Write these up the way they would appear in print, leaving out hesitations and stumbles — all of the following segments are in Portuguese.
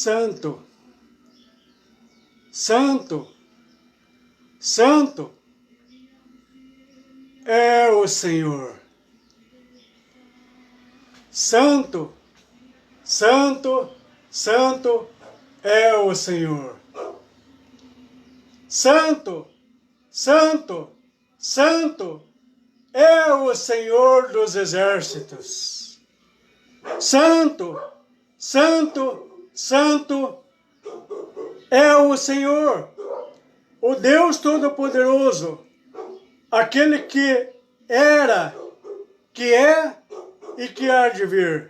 Santo, Santo, Santo é o Senhor. Santo, Santo, Santo é o Senhor. Santo, Santo, Santo é o Senhor dos exércitos. Santo, Santo, Santo é o Senhor, o Deus Todo-Poderoso, aquele que era, que é e que há de vir.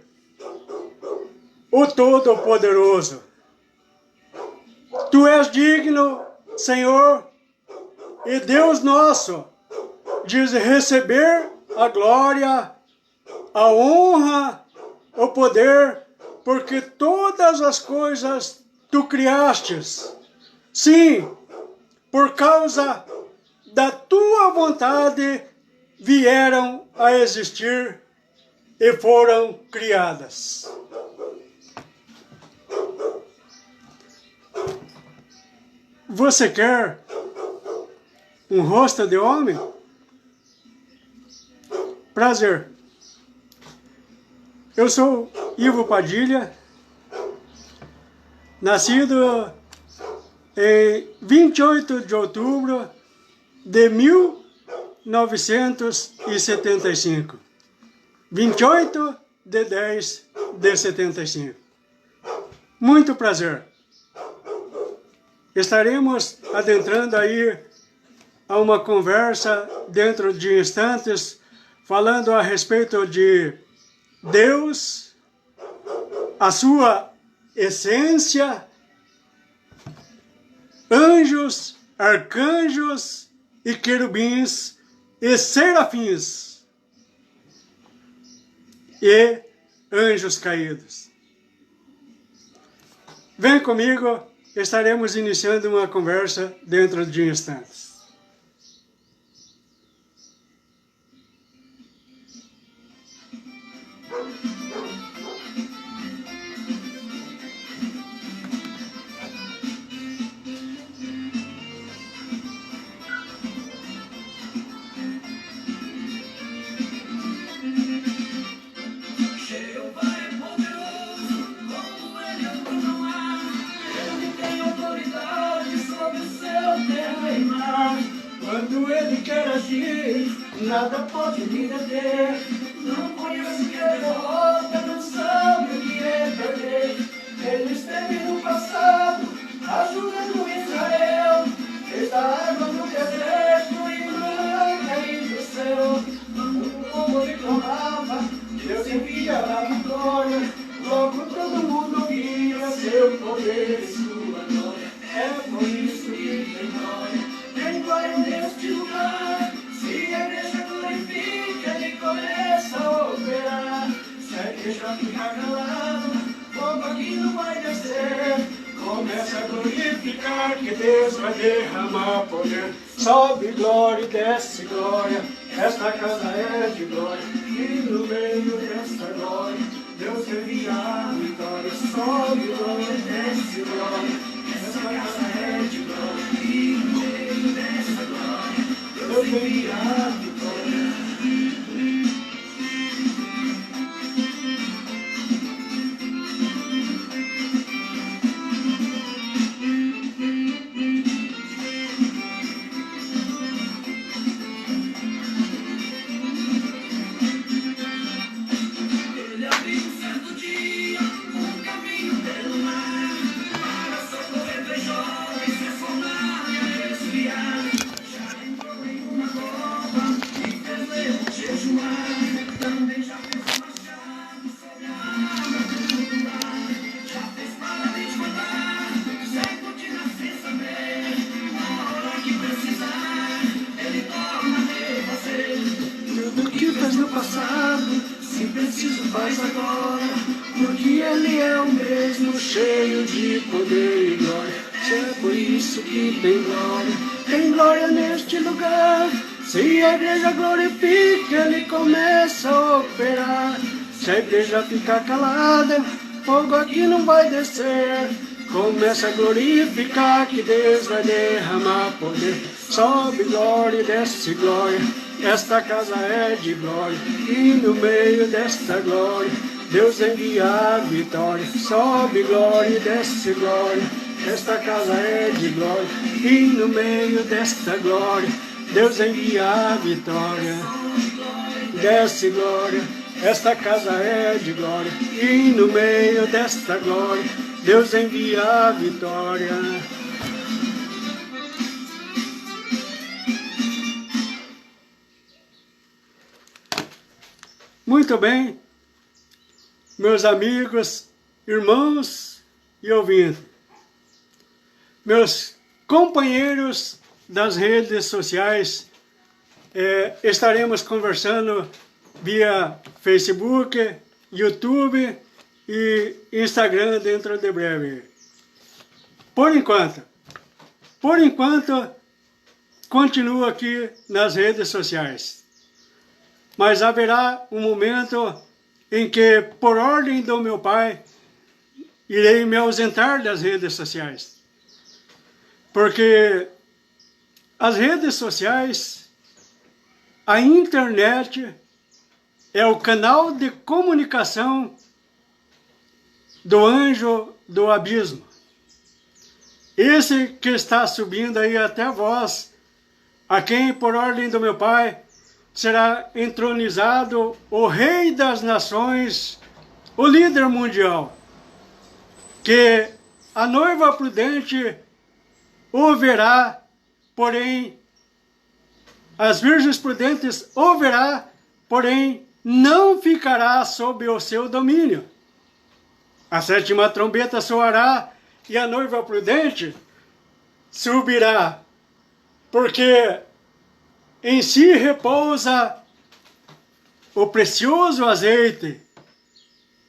O Todo-Poderoso. Tu és digno, Senhor, e Deus nosso, de receber a glória, a honra, o poder, porque todas as coisas tu criastes. Sim, por causa da tua vontade vieram a existir e foram criadas. Você quer um rosto de homem? Prazer. Eu sou Ivo Padilha, nascido em 28 de outubro de 1975. 28 de 10 de 75. Muito prazer. Estaremos adentrando aí a uma conversa dentro de instantes, falando a respeito de Deus, a sua essência, anjos, arcanjos e querubins e serafins e anjos caídos. Vem comigo, estaremos iniciando uma conversa dentro de instantes. Quando ele quer agir, nada pode me deter. Não conhece o que é derrota, não sabe o que é perder. Ele esteve no passado, ajudando Israel. Fez da água no deserto e branca cair do céu. Quando o povo reclamava, Deus envia a vitória. Logo todo mundo via seu poder e sua glória. É por isso que tem glória. Tem glória neste lugar. Se a igreja glorifica, ele começa a operar. Se a igreja ficar calada, fogo aqui não vai descer. Começa a glorificar, que Deus vai derramar poder. Sobe glória e desce glória. Esta casa é de glória. E no meio desta glória, Deus envia a vitória. Sobe glória e desce glória. Esta casa é de glória. E no meio dessa glória, Deus envia a vitória. Ele abriu um certo dia um caminho pelo mar, para socorrer três jovens se afonar e a esfriar. Já entrou em uma cova e fez leão jejuar. Também já fez um machado sobre a água do mar. Já fez paralítico andar, cego de nascença ver. Na hora que precisar, ele torna a refazer. Tudo que fez no passado, se preciso faz agora, porque ele é o mesmo, cheio de poder e glória. É por isso que tem glória neste lugar. Se a igreja glorifica, ele começa a operar. Se a igreja ficar calada, fogo aqui não vai descer. Começa a glorificar que Deus vai derramar poder. Sobe glória e desce glória, esta casa é de glória. E no meio desta glória, Deus envia a vitória. Sobe glória e desce glória, esta casa é de glória. E no meio desta glória, Deus envia a vitória. Desce glória, esta casa é de glória. E no meio desta glória, Deus envia a vitória. Muito bem, meus amigos, irmãos e ouvintes, meus companheiros das redes sociais, estaremos conversando via Facebook, YouTube e Instagram dentro de breve. Por enquanto, continuo aqui nas redes sociais. Mas haverá um momento em que, por ordem do meu pai, irei me ausentar das redes sociais. Porque as redes sociais, a internet, é o canal de comunicação do anjo do abismo. Esse que está subindo aí até vós, a quem, por ordem do meu pai, será entronizado o rei das nações, o líder mundial, que a noiva prudente o verá, porém, as virgens prudentes o verá, porém, não ficará sob o seu domínio. A sétima trombeta soará e a noiva prudente subirá, porque em si repousa o precioso azeite,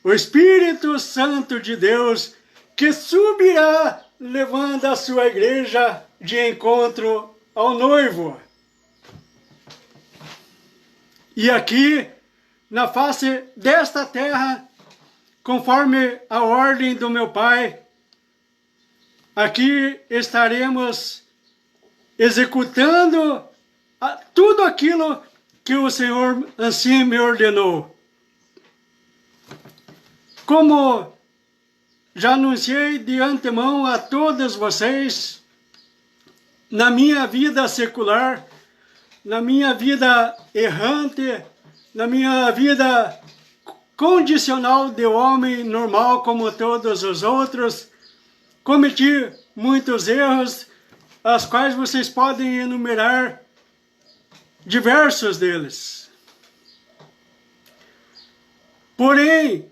o Espírito Santo de Deus, que subirá levando a sua igreja de encontro ao noivo. E aqui, na face desta terra, conforme a ordem do meu Pai, aqui estaremos executando tudo aquilo que o Senhor assim me ordenou. Como já anunciei de antemão a todos vocês, na minha vida secular, na minha vida errante, na minha vida condicional de homem normal como todos os outros, cometi muitos erros, as quais vocês podem enumerar diversos deles. Porém,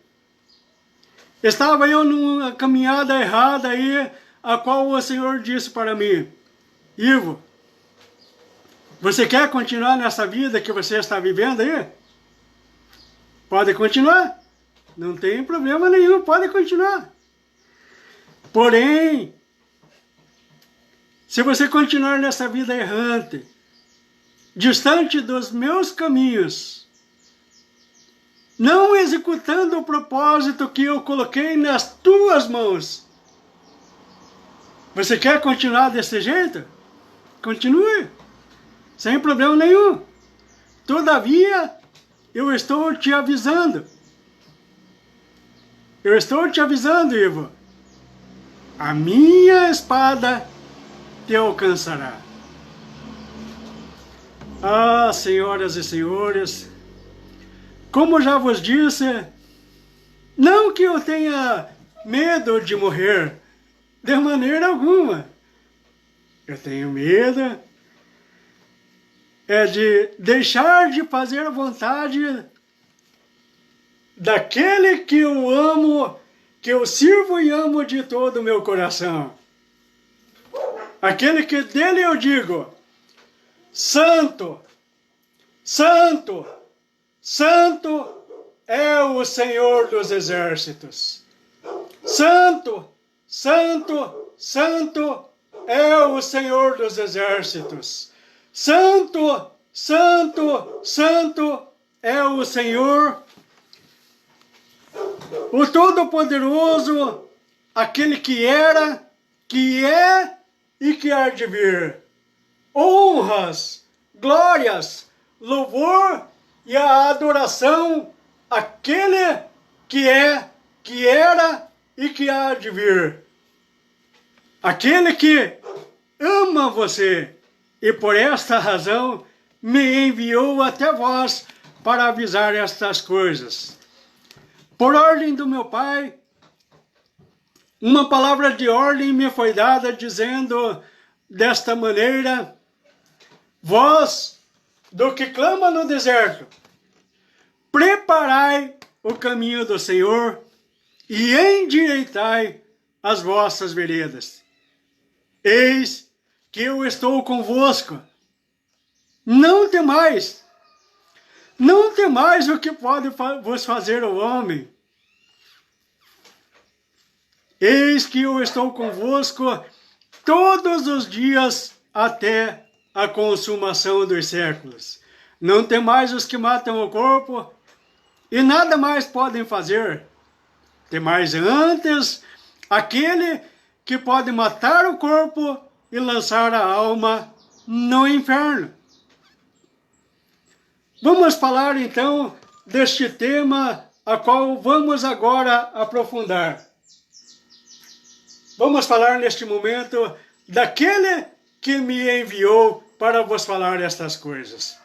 estava eu numa caminhada errada aí, a qual o Senhor disse para mim: Ivo, você quer continuar nessa vida que você está vivendo aí? Pode continuar, não tem problema nenhum, pode continuar. Porém, se você continuar nessa vida errante, distante dos meus caminhos, não executando o propósito que eu coloquei nas tuas mãos, você quer continuar desse jeito? Continue, sem problema nenhum. Todavia, eu estou te avisando. Eu estou te avisando, Ivo. A minha espada te alcançará. Ah, senhoras e senhores, como já vos disse, não que eu tenha medo de morrer, de maneira alguma. Eu tenho medo de deixar de fazer a vontade daquele que eu amo, que eu sirvo e amo de todo o meu coração. Aquele que dele eu digo: Santo, Santo, Santo é o Senhor dos exércitos. Santo, Santo, Santo é o Senhor dos exércitos. Santo, Santo, Santo é o Senhor o Todo-Poderoso, aquele que era, que é e que há de vir. Honras, glórias, louvor e a adoração àquele que é, que era e que há de vir. Aquele que ama você e por esta razão me enviou até vós para avisar estas coisas. Por ordem do meu Pai, uma palavra de ordem me foi dada dizendo desta maneira: vós, do que clama no deserto, preparai o caminho do Senhor e endireitai as vossas veredas. Eis que eu estou convosco. Não temais. Não temais o que pode vos fazer o homem. Eis que eu estou convosco todos os dias até a consumação dos séculos. Não temais os que matam o corpo e nada mais podem fazer. Temais antes aquele que pode matar o corpo e lançar a alma no inferno. Vamos falar então deste tema a qual vamos agora aprofundar. Vamos falar neste momento daquele que me enviou para vos falar estas coisas.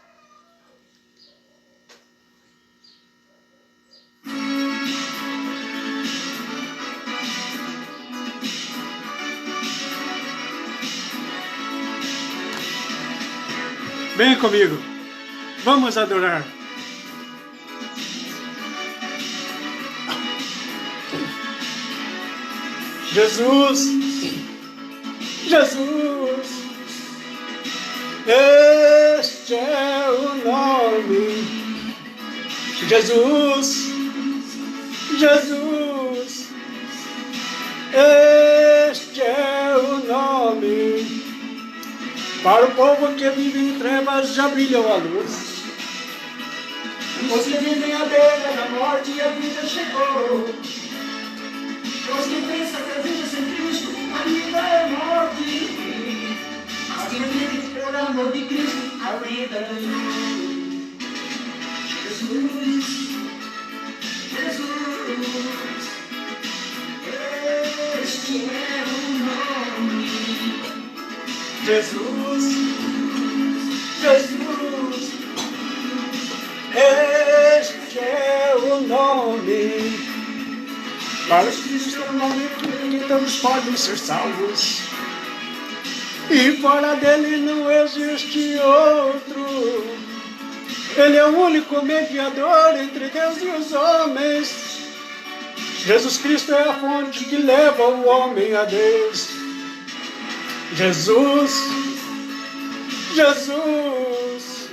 Vem comigo, vamos adorar. Jesus, Jesus, este é o nome. Jesus, Jesus, este é o nome. Para o povo que vive em trevas já brilhou a luz. Os que vivem à beira da morte, a vida chegou. Os que pensam que a vida sem Cristo, a vida é morte. Mas quem vive por amor de Cristo, a vida ganhou. Jesus, Jesus, este é o nome. Jesus, Jesus, este é o nome. Para os que estão no nome, que todos podem ser salvos. E fora dele não existe outro. Ele é o único mediador entre Deus e os homens. Jesus Cristo é a fonte que leva o homem a Deus. Jesus, Jesus,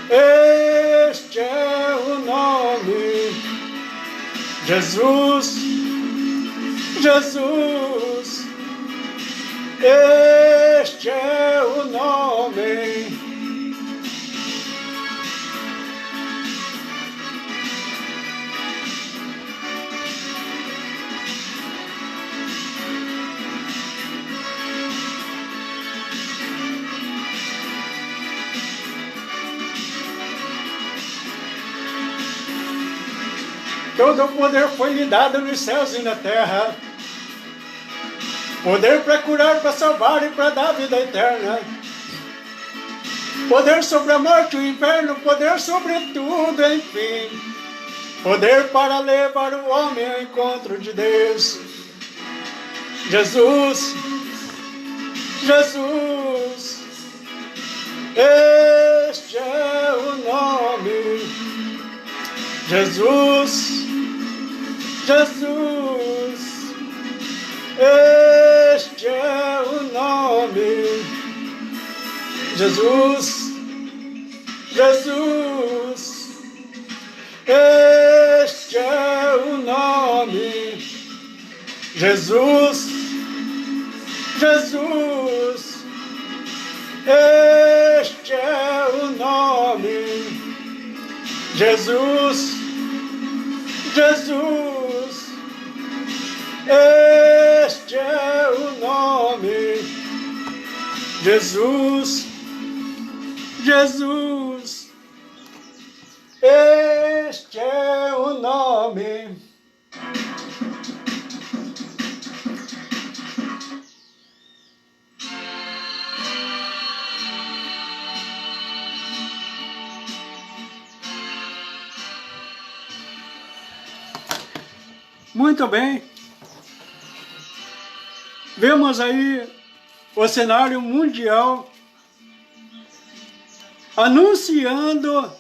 este é o nome. Jesus, Jesus, este é o nome. Todo o poder foi lhe dado nos céus e na terra. Poder para curar, para salvar e para dar vida eterna. Poder sobre a morte e o inferno, poder sobre tudo, enfim. Poder para levar o homem ao encontro de Deus. Jesus, Jesus, este é o nome. Jesus, Jesus, este é o nome. Jesus, Jesus, este é o nome. Jesus, Jesus, este é o nome. Jesus, Jesus, este é o nome. Jesus, Jesus, este é o nome. Muito bem. Vemos aí o cenário mundial anunciando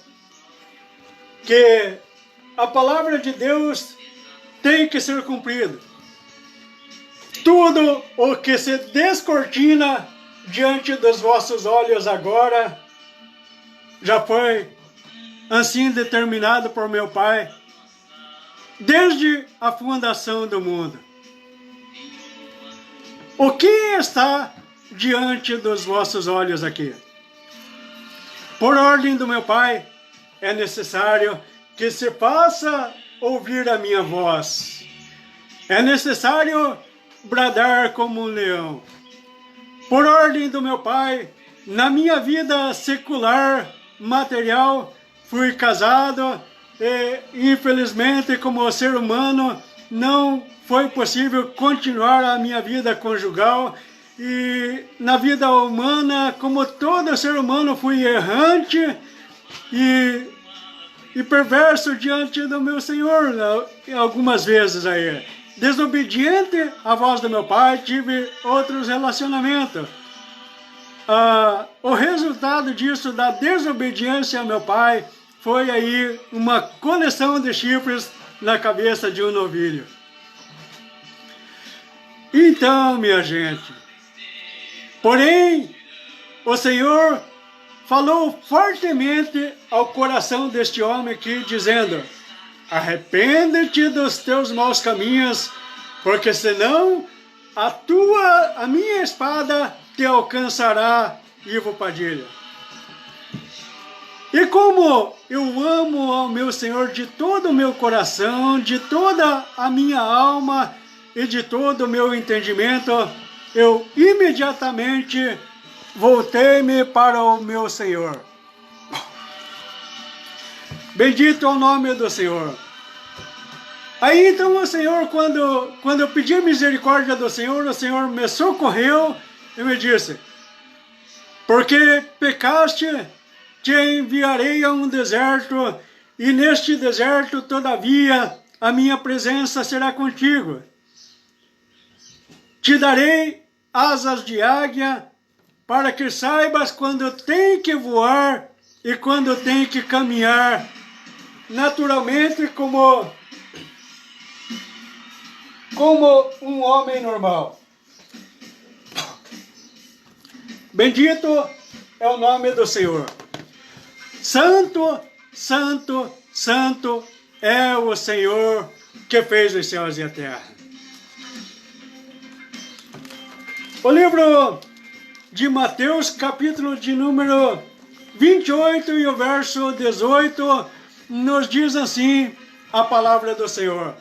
que a palavra de Deus tem que ser cumprida. Tudo o que se descortina diante dos vossos olhos agora já foi assim determinado por meu Pai desde a fundação do mundo. O que está diante dos vossos olhos aqui? Por ordem do meu Pai, é necessário que se faça ouvir a minha voz. É necessário bradar como um leão. Por ordem do meu Pai, na minha vida secular, material, fui casado e, infelizmente, como ser humano, não foi possível continuar a minha vida conjugal. E na vida humana, como todo ser humano, fui errante e perverso diante do meu Senhor, algumas vezes aí. Desobediente à voz do meu Pai, tive outros relacionamentos. O resultado disso, da desobediência ao meu Pai, foi aí uma coleção de chifres na cabeça de um novilho. Então, minha gente, porém, o Senhor falou fortemente ao coração deste homem aqui, dizendo: arrepende-te dos teus maus caminhos, porque senão a minha espada te alcançará, Ivo Padilha. E como eu amo ao meu Senhor de todo o meu coração, de toda a minha alma e de todo o meu entendimento, eu imediatamente voltei-me para o meu Senhor. Bendito é o nome do Senhor. Aí então o Senhor, quando eu pedi misericórdia do Senhor, o Senhor me socorreu e me disse: porque pecaste, te enviarei a um deserto, e neste deserto, todavia, a minha presença será contigo. Te darei asas de águia, para que saibas quando tem que voar e quando tem que caminhar, naturalmente como um homem normal. Bendito é o nome do Senhor. Santo, santo, santo é o Senhor que fez os céus e a terra. O livro de Mateus, capítulo de número 28 e o verso 18, nos diz assim a palavra do Senhor.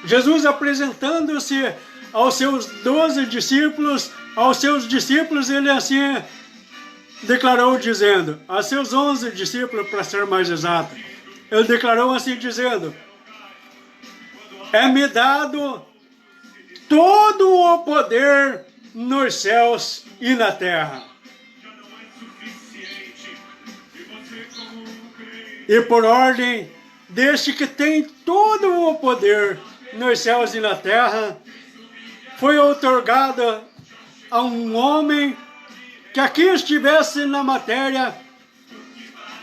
Jesus, apresentando-se aos seus 12 discípulos, ele assim declarou dizendo, a seus 11 discípulos, para ser mais exato, ele declarou assim dizendo: é-me dado todo o poder nos céus e na terra. E por ordem deste que tem todo o poder nos céus e na terra, foi outorgado a um homem que aqui estivesse na matéria,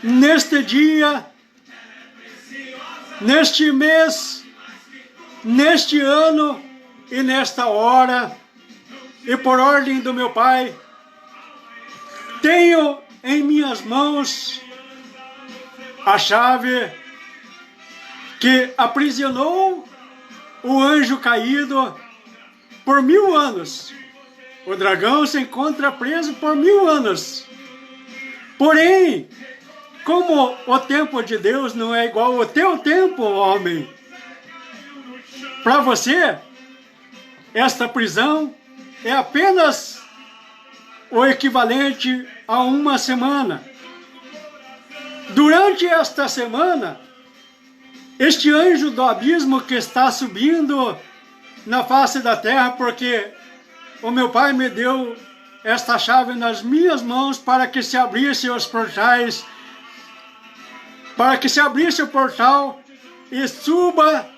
neste dia, neste mês, neste ano e nesta hora, e por ordem do meu Pai, tenho em minhas mãos a chave que aprisionou o anjo caído por 1000 anos. O dragão se encontra preso por 1000 anos. Porém, como o tempo de Deus não é igual ao teu tempo, homem, Para você, esta prisão é apenas o equivalente a uma semana. Durante esta semana, este anjo do abismo que está subindo na face da terra, porque o meu pai me deu esta chave nas minhas mãos para que se abrissem os portais, para que se abrisse o portal e suba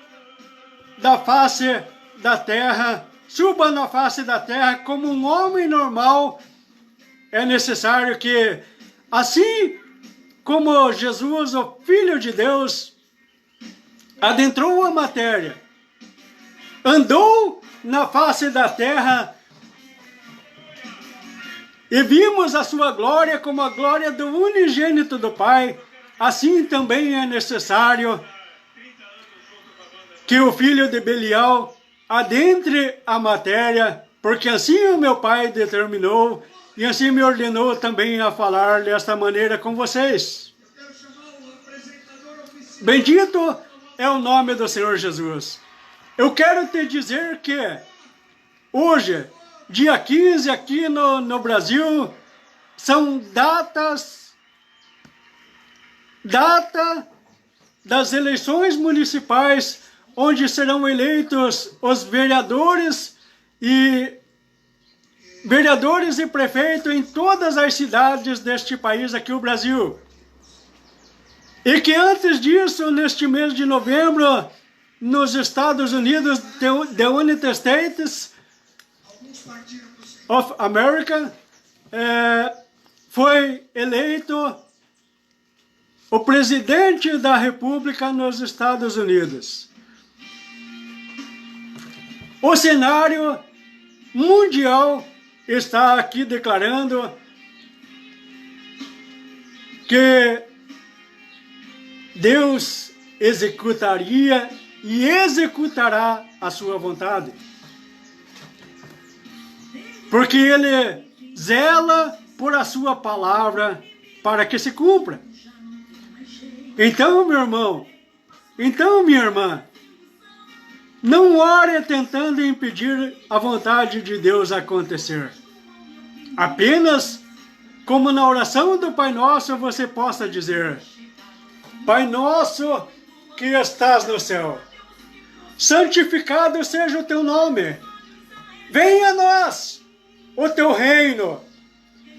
da face da terra, suba na face da terra como um homem normal. É necessário que, assim como Jesus, o Filho de Deus, adentrou a matéria, andou na face da terra, e vimos a sua glória como a glória do unigênito do Pai, assim também é necessário que o filho de Belial adentre a matéria, porque assim o meu Pai determinou e assim me ordenou também a falar desta maneira com vocês. Bendito é o nome do Senhor Jesus. Eu quero te dizer que hoje, dia 15 aqui no Brasil, são data das eleições municipais, onde serão eleitos os vereadores e prefeitos em todas as cidades deste país aqui, o Brasil. E que antes disso, neste mês de novembro, nos Estados Unidos, the United States of America, foi eleito o presidente da República nos Estados Unidos. O cenário mundial está aqui declarando que Deus executaria e executará a sua vontade. Porque Ele zela por a sua palavra para que se cumpra. Então, meu irmão, então, minha irmã, não ore tentando impedir a vontade de Deus acontecer. Apenas, como na oração do Pai Nosso, você possa dizer: Pai Nosso que estás no céu, santificado seja o teu nome. Venha a nós o teu reino,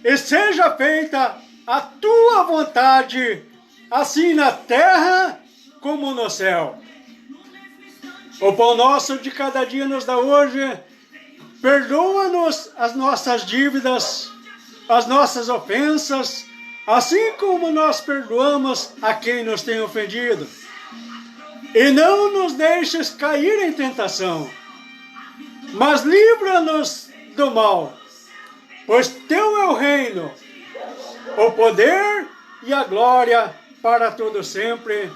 e seja feita a tua vontade, assim na terra como no céu. O pão nosso de cada dia nos dá hoje. Perdoa-nos as nossas dívidas, as nossas ofensas, assim como nós perdoamos a quem nos tem ofendido. E não nos deixes cair em tentação, mas livra-nos do mal, pois teu é o reino, o poder e a glória para todo sempre.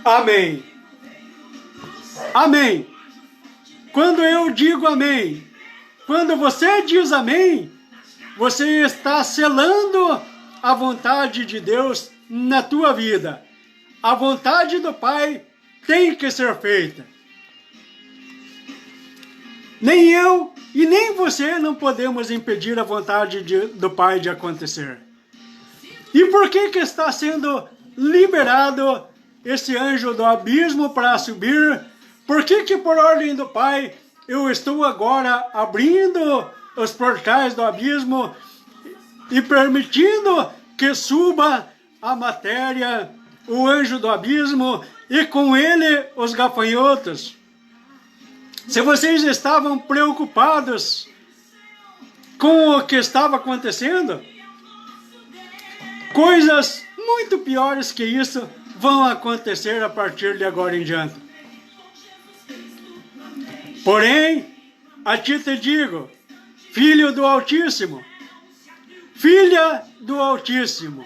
Amém. Amém. Quando eu digo amém, quando você diz amém, você está selando a vontade de Deus na tua vida. A vontade do Pai tem que ser feita. Nem eu e nem você não podemos impedir a vontade do Pai de acontecer. E por que está sendo liberado esse anjo do abismo para subir? Por que por ordem do Pai eu estou agora abrindo os portais do abismo e permitindo que suba a matéria, o anjo do abismo, e com ele os gafanhotos? Se vocês estavam preocupados com o que estava acontecendo, coisas muito piores que isso vão acontecer a partir de agora em diante. Porém, a ti te digo, filho do Altíssimo, filha do Altíssimo,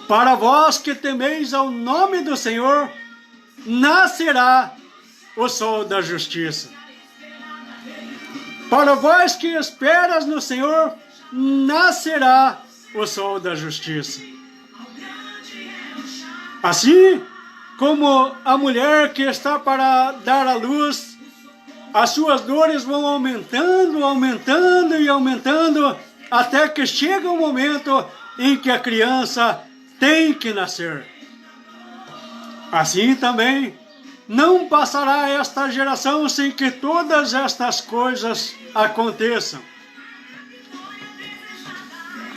para vós que temeis ao nome do Senhor, nascerá o sol da justiça. Para vós que esperas no Senhor, nascerá o sol da justiça. Assim como a mulher que está para dar à luz, as suas dores vão aumentando, aumentando e aumentando, até que chega o momento em que a criança tem que nascer. Assim também, não passará esta geração sem que todas estas coisas aconteçam.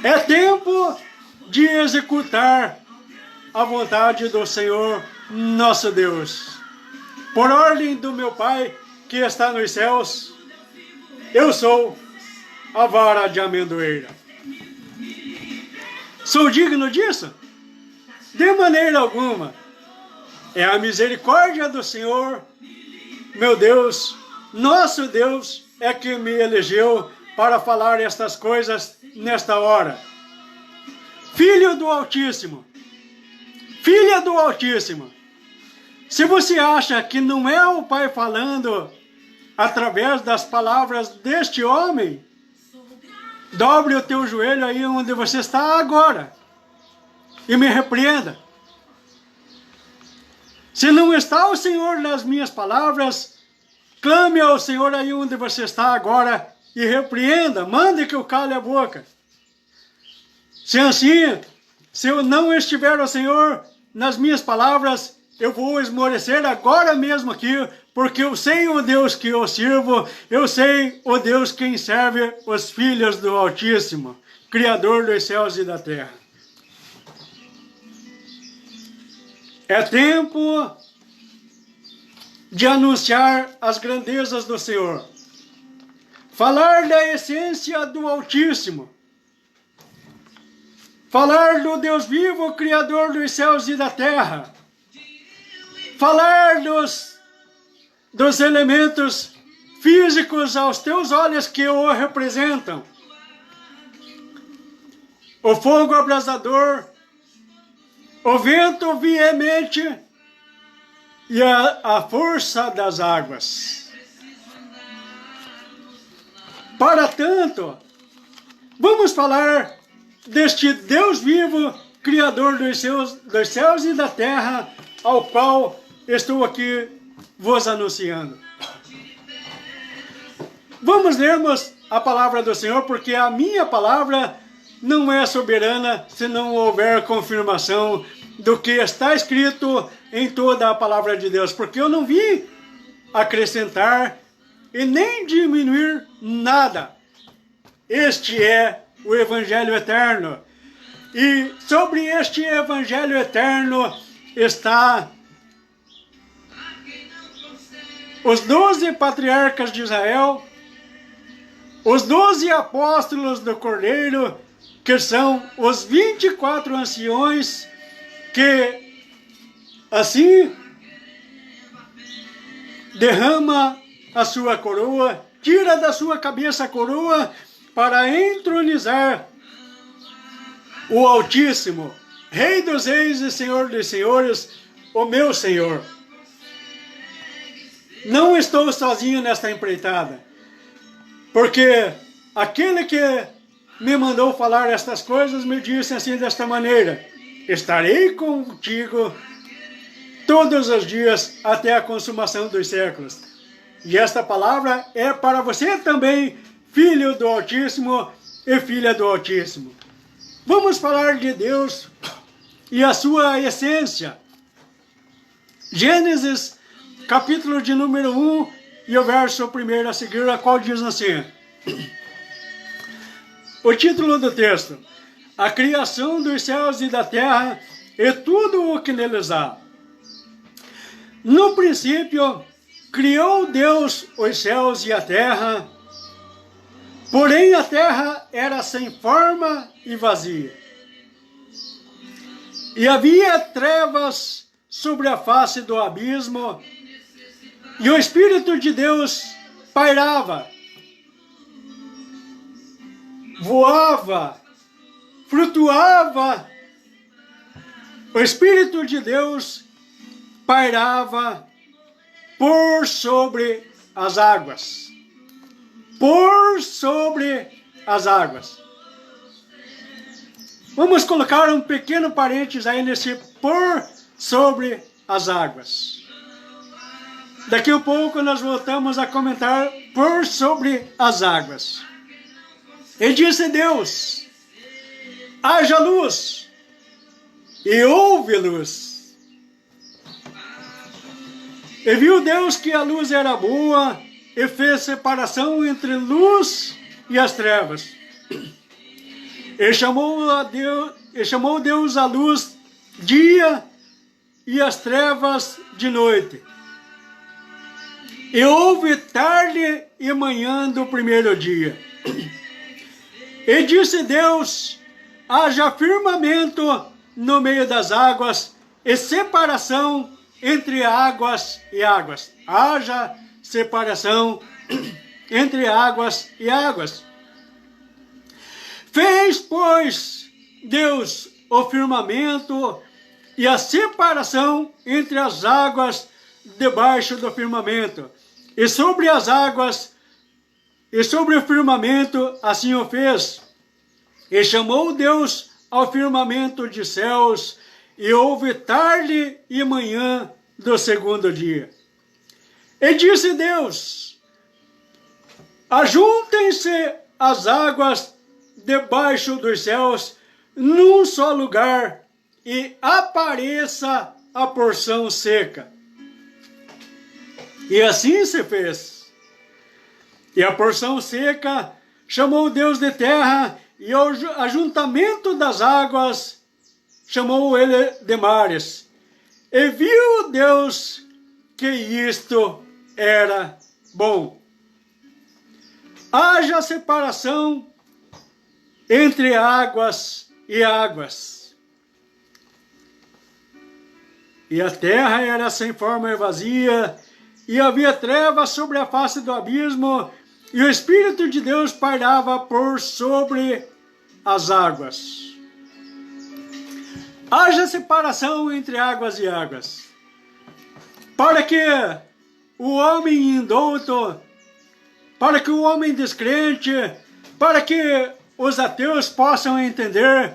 É tempo de executar a vontade do Senhor nosso Deus. Por ordem do meu Pai que está nos céus, eu sou a vara de amendoeira. Sou digno disso? De maneira alguma. É a misericórdia do Senhor, meu Deus, nosso Deus, é que me elegeu para falar estas coisas nesta hora. Filho do Altíssimo, filha do Altíssimo, se você acha que não é o Pai falando através das palavras deste homem, dobre o teu joelho aí onde você está agora e me repreenda. Se não está o Senhor nas minhas palavras, clame ao Senhor aí onde você está agora e repreenda, mande que eu cale a boca. Se assim, se eu não estiver o Senhor nas minhas palavras, eu vou esmorecer agora mesmo aqui, porque eu sei o Deus que eu sirvo, eu sei o Deus quem serve os filhos do Altíssimo, Criador dos céus e da terra. É tempo de anunciar as grandezas do Senhor, falar da essência do Altíssimo, falar do Deus vivo, Criador dos céus e da terra, falar dos elementos físicos aos teus olhos que o representam, o fogo abrasador, o vento veemente e a força das águas. Para tanto, vamos falar deste Deus vivo, Criador dos céus e da terra, ao qual estou aqui vos anunciando. Vamos lermos a palavra do Senhor, porque a minha palavra não é soberana se não houver confirmação do que está escrito em toda a palavra de Deus, porque eu não vim acrescentar e nem diminuir nada. Este é o Evangelho eterno. E sobre este Evangelho eterno está os 12 patriarcas de Israel, os 12 apóstolos do Cordeiro, que são os 24 anciões que assim derrama a sua coroa, tira da sua cabeça a coroa para entronizar o Altíssimo, Rei dos reis e Senhor dos senhores, o meu Senhor. Não estou sozinho nesta empreitada, porque aquele que me mandou falar estas coisas me disse assim desta maneira: estarei contigo todos os dias até a consumação dos séculos. E esta palavra é para você também, filho do Altíssimo e filha do Altíssimo. Vamos falar de Deus e a sua essência. Gênesis, capítulo de número 1 e o verso 1 a seguir, a qual diz assim: o título do texto: a criação dos céus e da terra e tudo o que neles há. No princípio, criou Deus os céus e a terra, porém a terra era sem forma e vazia. E havia trevas sobre a face do abismo, e o Espírito de Deus pairava, voava, flutuava. O Espírito de Deus pairava por sobre as águas. Por sobre as águas. Vamos colocar um pequeno parênteses aí nesse por sobre as águas. Daqui a pouco nós voltamos a comentar sobre as águas. E disse Deus: haja luz, e houve luz. E viu Deus que a luz era boa, e fez separação entre luz e as trevas. E chamou Deus a luz dia e as trevas de noite. E houve tarde e manhã do primeiro dia. E disse Deus: haja firmamento no meio das águas, e separação entre águas e águas. Haja separação entre águas e águas. Fez, pois, Deus o firmamento e a separação entre as águas debaixo do firmamento, e sobre as águas, e sobre o firmamento, assim o fez. E chamou Deus ao firmamento de céus, e houve tarde e manhã do segundo dia. E disse Deus: ajuntem-se as águas debaixo dos céus num só lugar, e apareça a porção seca. E assim se fez. E a porção seca chamou Deus de terra, e ao ajuntamento das águas chamou ele de mares. E viu Deus que isto era bom. Haja separação entre águas e águas. E a terra era sem forma e vazia, e havia trevas sobre a face do abismo, e o Espírito de Deus pairava por sobre as águas. Haja separação entre águas e águas, para que o homem indouto, para que o homem descrente, para que os ateus possam entender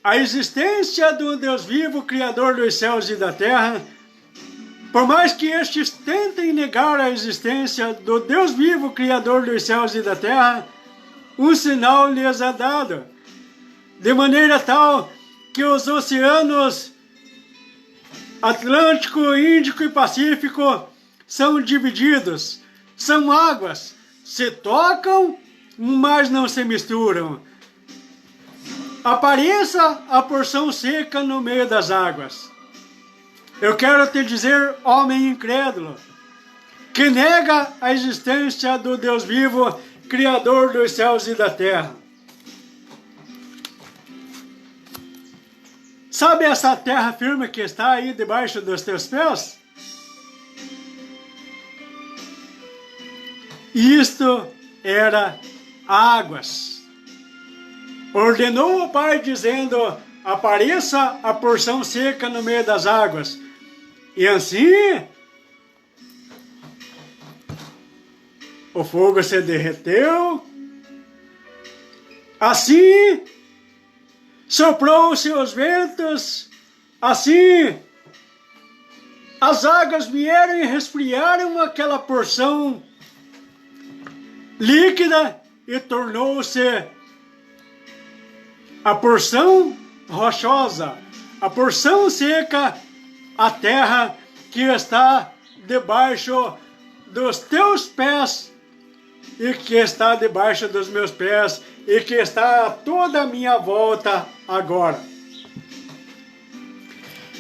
a existência do Deus vivo, Criador dos céus e da terra. Por mais que estes tentem negar a existência do Deus vivo, Criador dos céus e da terra, um sinal lhes é dado, de maneira tal que os oceanos Atlântico, Índico e Pacífico são divididos, são águas, se tocam, mas não se misturam. Apareça a porção seca no meio das águas. Eu quero te dizer, homem incrédulo, que nega a existência do Deus vivo, Criador dos céus e da terra. Sabe essa terra firme que está aí debaixo dos teus pés? Isto era águas. Ordenou o Pai dizendo: apareça a porção seca no meio das águas. E assim o fogo se derreteu, assim soprou-se os ventos, assim as águas vieram e resfriaram aquela porção líquida e tornou-se a porção rochosa, a porção seca, a terra que está debaixo dos teus pés e que está debaixo dos meus pés e que está a toda a minha volta agora.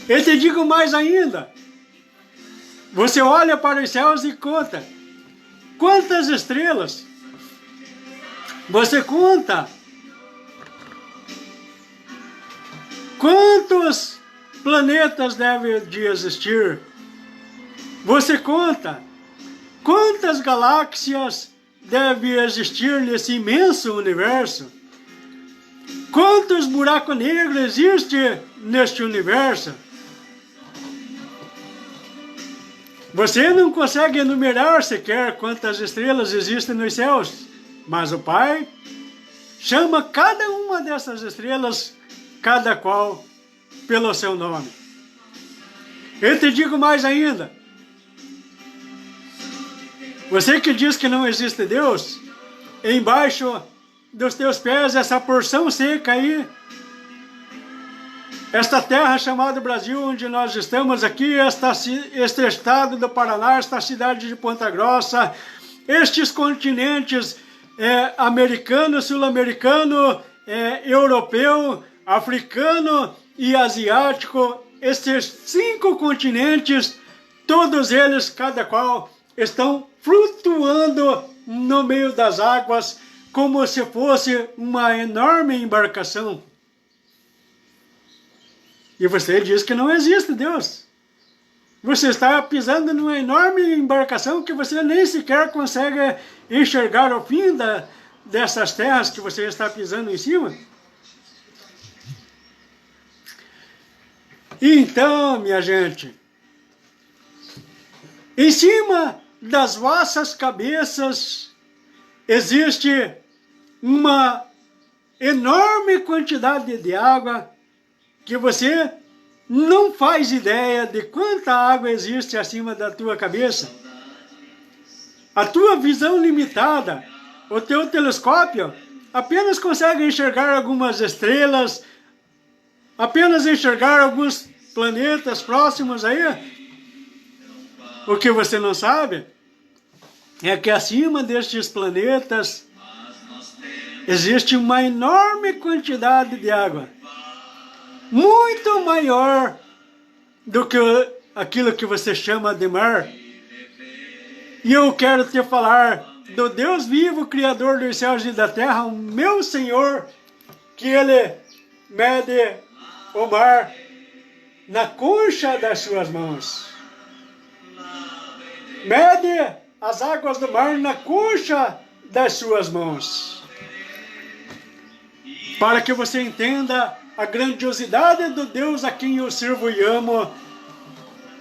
Eu te digo mais ainda, você olha para os céus e conta quantas estrelas, você conta quantos planetas devem de existir, você conta quantas galáxias deve existir nesse imenso universo, quantos buracos negros existem neste universo. Você não consegue enumerar sequer quantas estrelas existem nos céus, mas o Pai chama cada uma dessas estrelas, cada qual pelo seu nome. Eu te digo mais ainda. Você que diz que não existe Deus, embaixo dos teus pés, essa porção seca aí, esta terra chamada Brasil, onde nós estamos aqui, este estado do Paraná, esta cidade de Ponta Grossa, estes continentes americano, sul-americano, europeu, africano e asiático, estes 5 continentes, todos eles, cada qual, estão flutuando no meio das águas, como se fosse uma enorme embarcação. E você diz que não existe Deus. Você está pisando numa enorme embarcação que você nem sequer consegue enxergar o fim dessas terras que você está pisando em cima. Então, minha gente, em cima das vossas cabeças existe uma enorme quantidade de água que você não faz ideia de quanta água existe acima da tua cabeça. A tua visão limitada, o teu telescópio, apenas consegue enxergar algumas estrelas, apenas enxergar alguns planetas próximos aí. O que você não sabe é que acima destes planetas existe uma enorme quantidade de água, muito maior do que aquilo que você chama de mar. E eu quero te falar do Deus vivo, Criador dos céus e da terra, o meu Senhor, que Ele mede o mar na concha das suas mãos. Mede as águas do mar na concha das suas mãos. Para que você entenda a grandiosidade do Deus a quem eu sirvo e amo,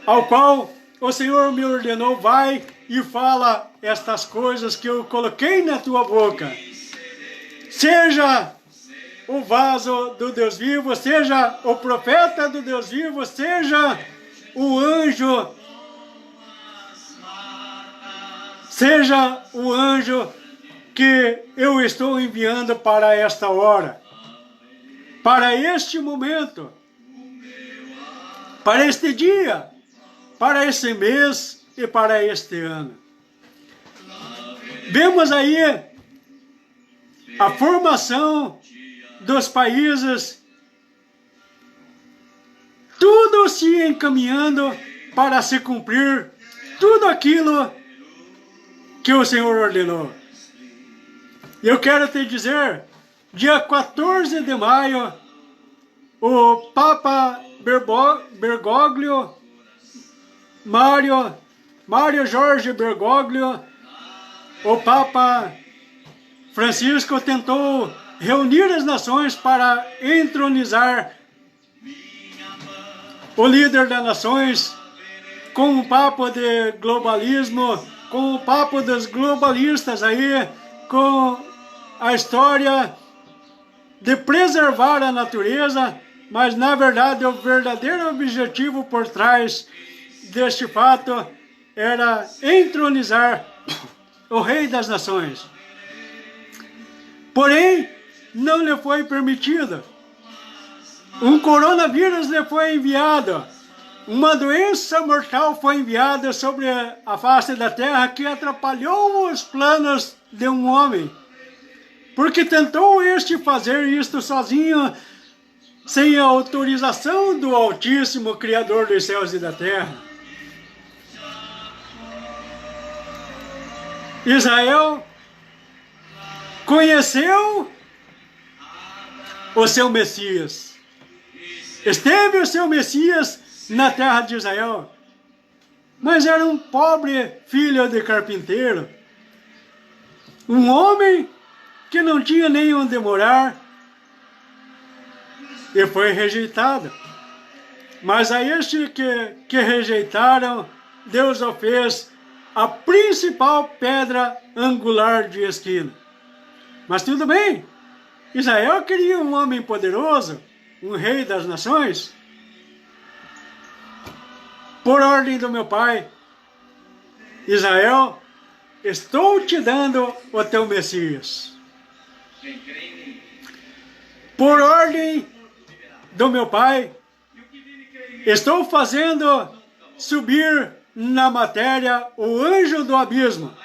ao qual o Senhor me ordenou, vai e fala estas coisas que eu coloquei na tua boca. Seja o vaso do Deus vivo, seja o profeta do Deus vivo, seja o anjo, seja o anjo que eu estou enviando para esta hora, para este momento, para este dia, para esse mês e para este ano. Vemos aí a formação dos países, tudo se encaminhando para se cumprir tudo aquilo que o Senhor ordenou. Eu quero te dizer, dia 14 de maio, o Papa Bergoglio, Mário Jorge Bergoglio, o Papa Francisco tentou reunir as nações para entronizar o líder das nações com um papo de globalismo, com o papo dos globalistas aí, com a história de preservar a natureza, mas na verdade o verdadeiro objetivo por trás deste fato era entronizar o Rei das Nações. Porém, não lhe foi permitido. Um coronavírus lhe foi enviado. Uma doença mortal foi enviada sobre a face da terra que atrapalhou os planos de um homem. Porque tentou este fazer isto sozinho, sem a autorização do Altíssimo Criador dos céus e da terra. Israel conheceu o seu Messias. Esteve o seu Messias na terra de Israel, mas era um pobre filho de carpinteiro, um homem que não tinha nem onde morar, e foi rejeitado. Mas a este que rejeitaram, Deus o fez a principal pedra angular de esquina. Mas tudo bem, Israel queria um homem poderoso, um rei das nações. por ordem do meu pai, Israel, estou te dando o teu Messias. Por ordem do meu pai, estou fazendo subir na matéria o anjo do abismo.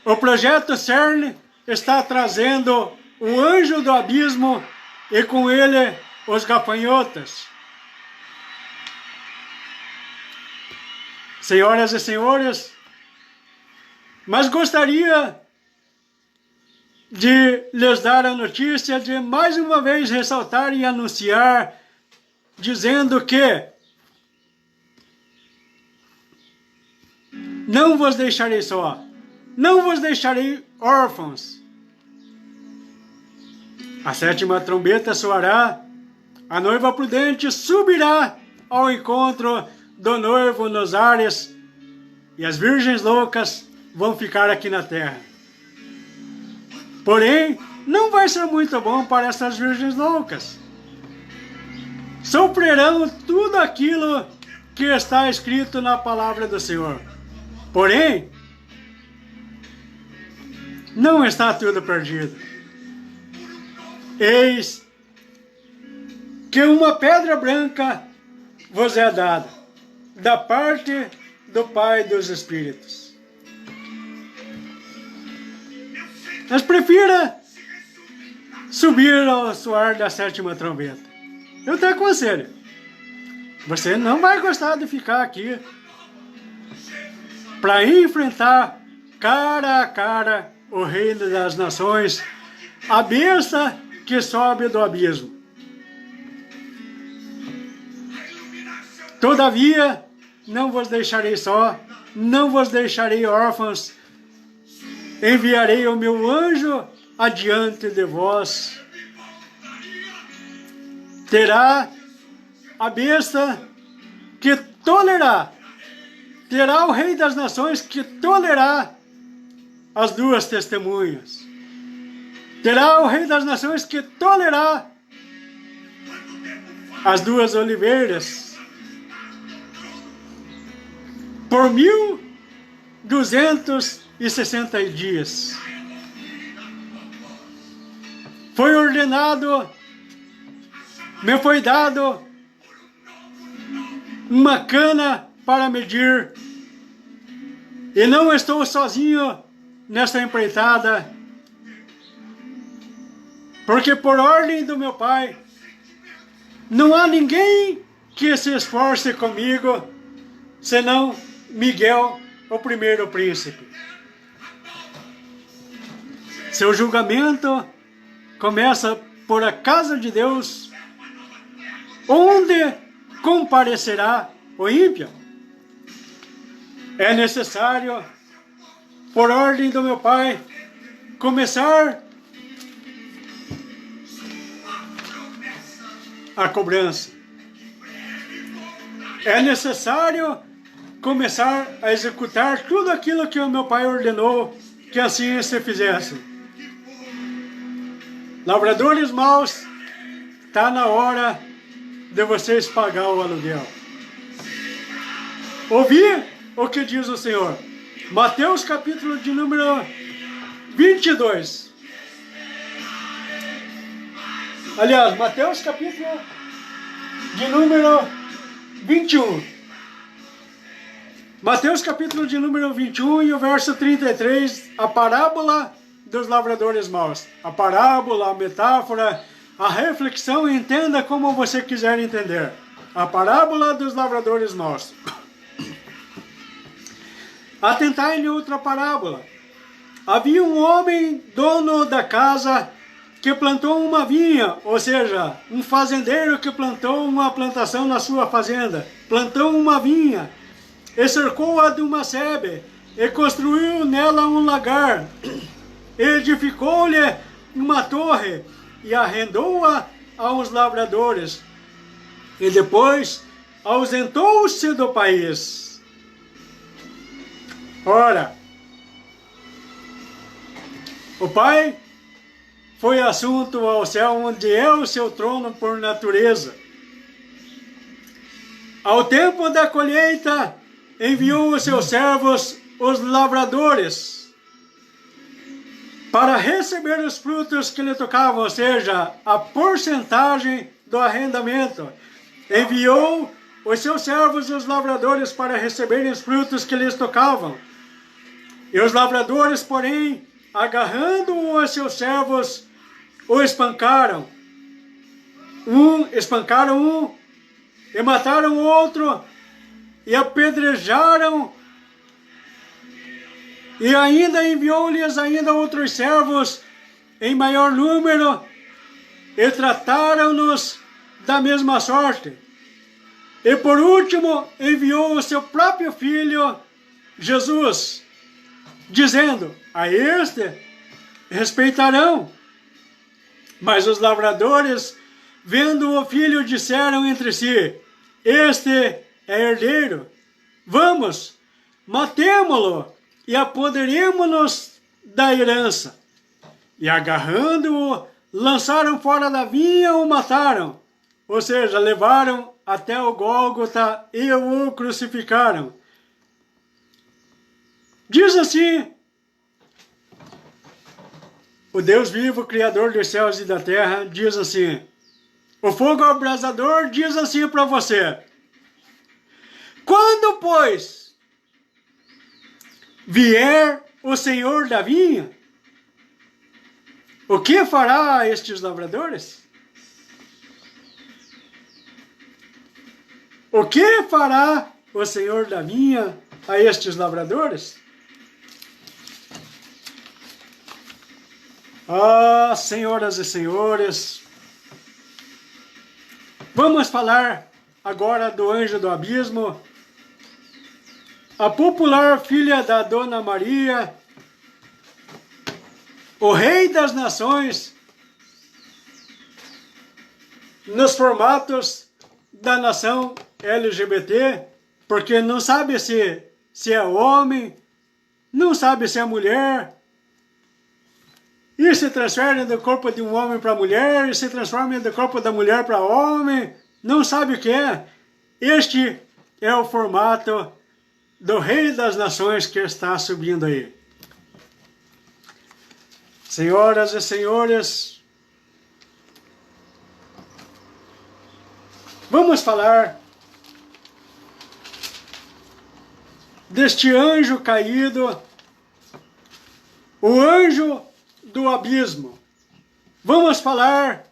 O projeto CERN está trazendo o anjo do abismo e com ele os gafanhotos. Senhoras e senhores, mas gostaria de lhes dar a notícia de mais uma vez ressaltar e anunciar, dizendo que não vos deixarei só, não vos deixarei órfãos. A 7ª trombeta soará, a noiva prudente subirá ao encontro do noivo nos ares, e as virgens loucas vão ficar aqui na terra. Porém, não vai ser muito bom para essas virgens loucas. Sofrerão tudo aquilo que está escrito na palavra do Senhor. Porém, não está tudo perdido. Eis que uma pedra branca vos é dada, da parte do Pai dos Espíritos. Mas prefira subir ao soar da 7ª trombeta. Eu te aconselho. Você não vai gostar de ficar aqui para enfrentar cara a cara o reino das nações, a besta que sobe do abismo. Todavia, não vos deixarei só, não vos deixarei órfãos, enviarei o meu anjo adiante de vós. Terá a besta que tolerará, terá o rei das nações que tolerará as duas testemunhas. Terá o rei das nações que tolerará as duas oliveiras. Por 1260 dias. Foi ordenado, me foi dado uma cana para medir, e não estou sozinho nesta empreitada, porque por ordem do meu pai, não há ninguém que se esforce comigo, senão Miguel, o primeiro príncipe. Seu julgamento começa por a casa de Deus, onde comparecerá o ímpio. É necessário, por ordem do meu pai, começar a cobrança. É necessário começar a executar tudo aquilo que o meu pai ordenou que assim se fizesse. Lavradores maus, está na hora de vocês pagar o aluguel. Ouvi o que diz o Senhor. Mateus capítulo de número 22. Aliás, Mateus capítulo de número 21. Mateus capítulo de número 21 e o verso 33, a parábola dos lavradores maus. A parábola, a metáfora, a reflexão, entenda como você quiser entender. A parábola dos lavradores maus. Atentai em outra parábola. Havia um homem, dono da casa, que plantou uma vinha, ou seja, um fazendeiro que plantou uma plantação na sua fazenda. Plantou uma vinha, e cercou-a de uma sebe, e construiu nela um lagar, e edificou-lhe uma torre, e arrendou-a aos lavradores, e depois ausentou-se do país. Ora, o pai foi assunto ao céu, onde é o seu trono por natureza. Ao tempo da colheita, enviou os seus servos, os lavradores, para receber os frutos que lhe tocavam, ou seja, a porcentagem do arrendamento. Enviou os seus servos, os lavradores, para receberem os frutos que lhes tocavam. E os lavradores, porém, agarrando os seus servos, o espancaram. Espancaram um, e mataram o outro, e apedrejaram, e ainda enviou-lhes ainda outros servos em maior número, e trataram-nos da mesma sorte. E por último enviou o seu próprio filho, Jesus, dizendo: a este respeitarão. Mas os lavradores, vendo o filho, disseram entre si: este é herdeiro, vamos, matemo-lo e apoderemo-nos da herança. E agarrando-o, lançaram fora da vinha, o mataram, ou seja, levaram até o Gólgota e o crucificaram. Diz assim o Deus vivo, Criador dos céus e da terra, diz assim: o fogo abrasador diz assim para você: quando, pois, vier o Senhor da vinha, o que fará a estes lavradores? O que fará o Senhor da vinha a estes lavradores? Ah, senhoras e senhores, vamos falar agora do anjo do abismo, a popular filha da Dona Maria, o rei das nações, nos formatos da nação LGBT, porque não sabe se é homem, não sabe se é mulher, e se transfere do corpo de um homem para mulher, e se transforma do corpo da mulher para homem, não sabe o que é. Este é o formato do Rei das Nações que está subindo aí. Senhoras e senhores, vamos falar deste anjo caído, o anjo do abismo. Vamos falar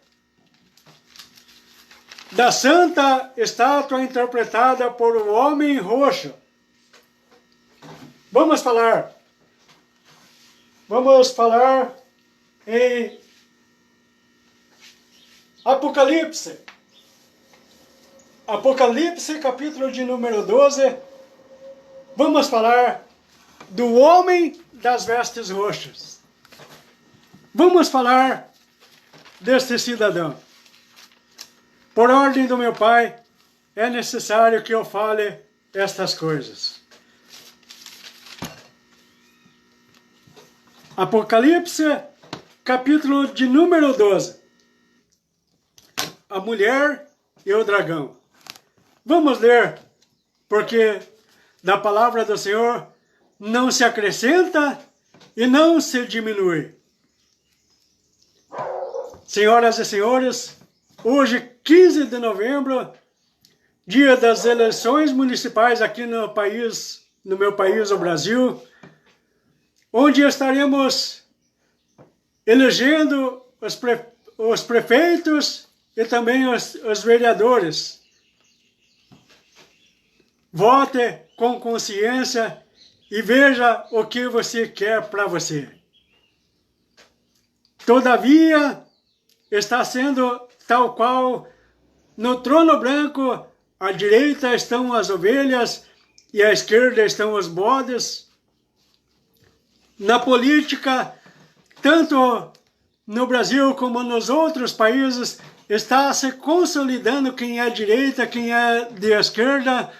da santa estátua interpretada por o homem roxo. Vamos falar em Apocalipse. Apocalipse, capítulo de número 12. Vamos falar do homem das vestes roxas. Vamos falar deste cidadão. Por ordem do meu Pai, é necessário que eu fale estas coisas. Apocalipse, capítulo de número 12. A mulher e o dragão. Vamos ler, porque da palavra do Senhor não se acrescenta e não se diminui. Senhoras e senhores, hoje, 15 de novembro, dia das eleições municipais aqui no meu país, o Brasil, onde estaremos elegendo os prefeitos e também os vereadores. Vote com consciência e veja o que você quer para você. Todavia, está sendo tal qual no trono branco, à direita estão as ovelhas e à esquerda estão os bodes. Na política, tanto no Brasil como nos outros países, está se consolidando quem é direita, quem é de esquerda,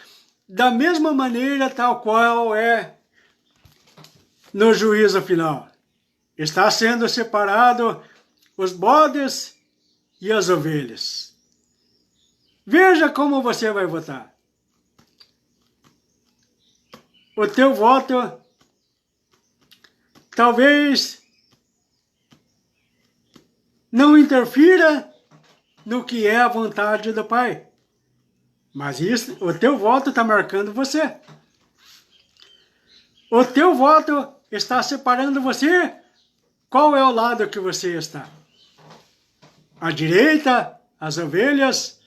da mesma maneira tal qual é no juízo final. Está sendo separado os bodes e as ovelhas. Veja como você vai votar. o teu voto talvez não interfira no que é a vontade do Pai. Mas isso, o teu voto está marcando você. O teu voto está separando você. Qual é o lado que você está? À direita, as ovelhas.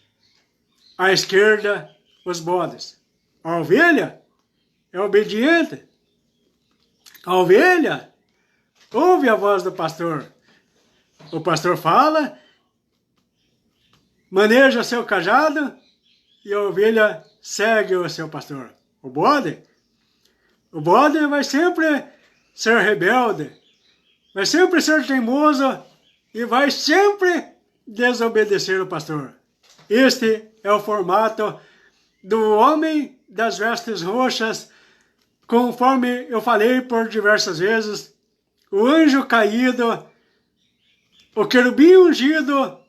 À esquerda, os bodes. A ovelha é obediente. A ovelha ouve a voz do pastor. O pastor fala, maneja seu cajado e a ovelha segue o seu pastor. O bode vai sempre ser rebelde, vai sempre ser teimoso e vai sempre desobedecer o pastor. Este é o formato do homem das vestes roxas, conforme eu falei por diversas vezes, o anjo caído, o querubim ungido,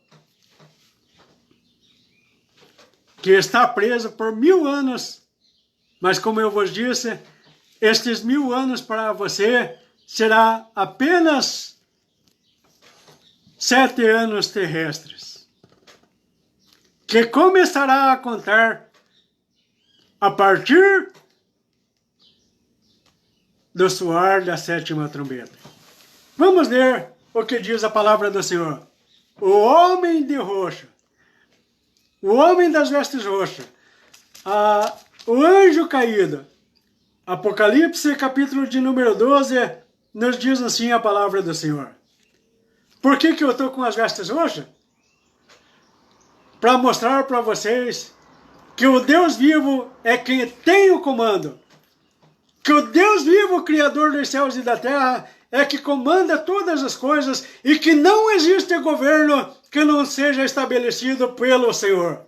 que está preso por 1000 anos, mas como eu vos disse, estes 1000 anos para você será apenas 7 anos terrestres, que começará a contar a partir do soar da 7ª trombeta. Vamos ler o que diz a palavra do Senhor. O homem de roxo, o homem das vestes roxas, o anjo caído. Apocalipse, capítulo de número 12, nos diz assim a palavra do Senhor. Por que eu estou com as vestes roxas? Para mostrar para vocês que o Deus vivo é quem tem o comando. Que o Deus vivo, Criador dos céus e da terra, é que comanda todas as coisas e que não existe governo que não seja estabelecido pelo Senhor.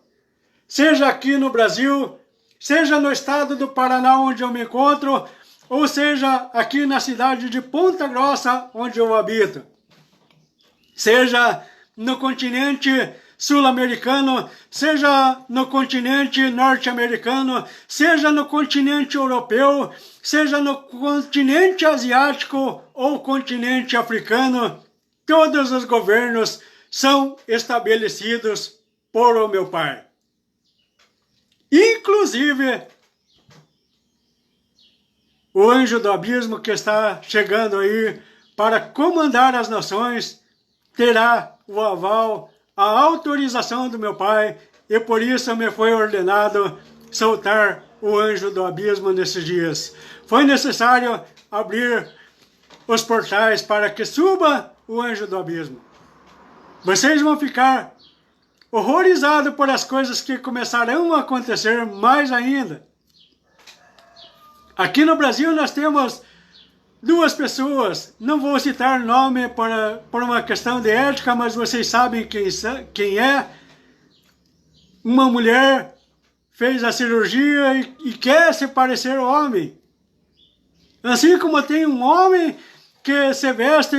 Seja aqui no Brasil, seja no estado do Paraná, onde eu me encontro, ou seja aqui na cidade de Ponta Grossa, onde eu habito. Seja no continente sul-americano, seja no continente norte-americano, seja no continente europeu, seja no continente asiático ou continente africano, todos os governos são estabelecidos por o meu Pai. Inclusive, o anjo do abismo que está chegando aí para comandar as nações terá o aval, a autorização do meu Pai, e por isso me foi ordenado soltar o anjo do abismo nesses dias. Foi necessário abrir os portais para que suba o anjo do abismo. Vocês vão ficar horrorizados por as coisas que começarão a acontecer mais ainda. Aqui no Brasil nós temos 2 pessoas, não vou citar nome por uma questão de ética, mas vocês sabem quem é. Uma mulher fez a cirurgia e quer se parecer homem. Assim como tem um homem que se veste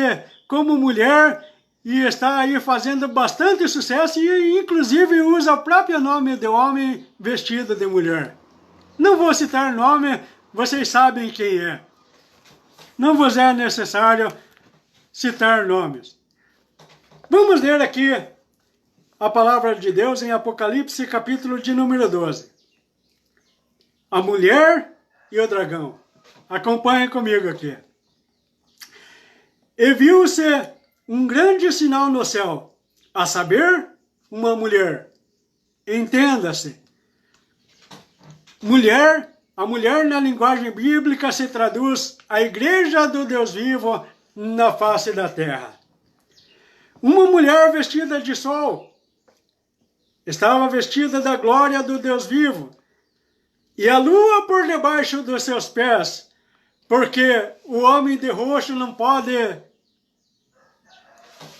como mulher e está aí fazendo bastante sucesso e inclusive usa o próprio nome de homem vestido de mulher. Não vou citar nome, vocês sabem quem é. Não vos é necessário citar nomes. Vamos ler aqui a palavra de Deus em Apocalipse, capítulo de número 12. A mulher e o dragão. Acompanhem comigo aqui. E viu-se um grande sinal no céu, a saber, uma mulher. Entenda-se. Mulher. A mulher na linguagem bíblica se traduz a igreja do Deus vivo na face da terra. Uma mulher vestida de sol estava vestida da glória do Deus vivo e a lua por debaixo dos seus pés, porque o homem de roxo não pode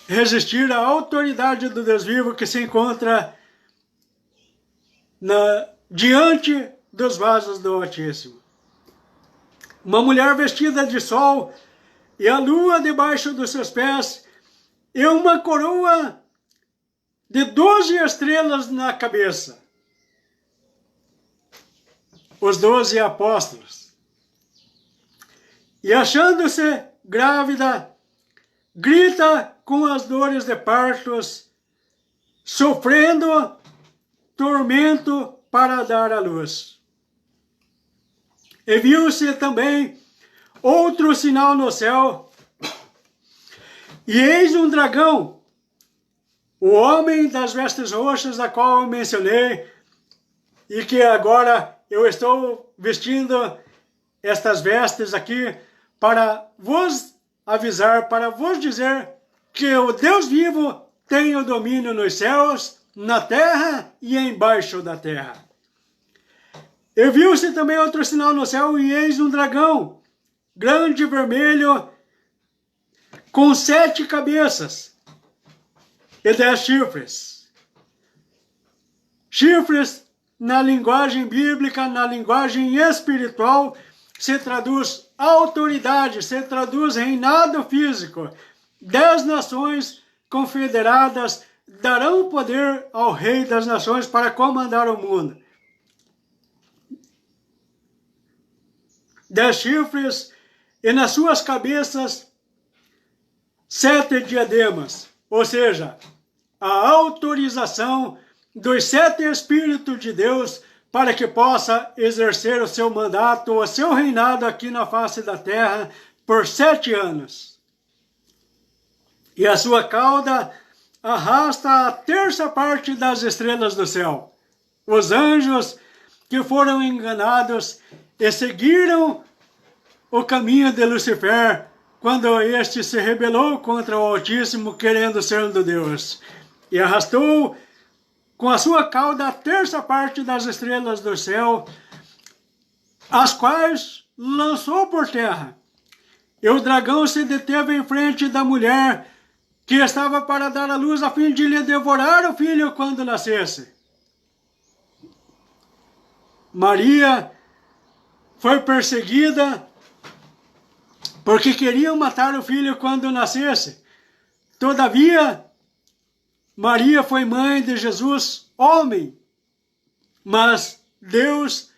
resistir à autoridade do Deus vivo que se encontra diante dos vasos do Altíssimo. Uma mulher vestida de sol e a lua debaixo dos seus pés e uma coroa de 12 estrelas na cabeça. Os 12 apóstolos. e achando-se grávida, grita com as dores de partos, sofrendo tormento para dar à luz. E viu-se também outro sinal no céu, e eis um dragão, o homem das vestes roxas, a qual eu mencionei, e que agora eu estou vestindo estas vestes aqui para vos avisar, para vos dizer que o Deus vivo tem o domínio nos céus, na terra e embaixo da terra. E viu-se também outro sinal no céu, e eis um dragão, grande e vermelho, com 7 cabeças e 10 chifres. Chifres, na linguagem bíblica, na linguagem espiritual, se traduz autoridade, se traduz reinado físico. 10 nações confederadas darão poder ao Rei das Nações para comandar o mundo. 10 chifres, e nas suas cabeças 7 diademas, ou seja, a autorização dos 7 Espíritos de Deus para que possa exercer o seu mandato, o seu reinado aqui na face da terra por 7 anos. E a sua cauda arrasta a terça parte das estrelas do céu. Os anjos que foram enganados e seguiram o caminho de Lucifer, quando este se rebelou contra o Altíssimo, querendo ser do Deus, e arrastou com a sua cauda a terça parte das estrelas do céu, as quais lançou por terra. E o dragão se deteve em frente da mulher que estava para dar à luz, a fim de lhe devorar o filho quando nascesse. Maria foi perseguida porque queriam matar o filho quando nascesse. Todavia, Maria foi mãe de Jesus, homem, mas Deus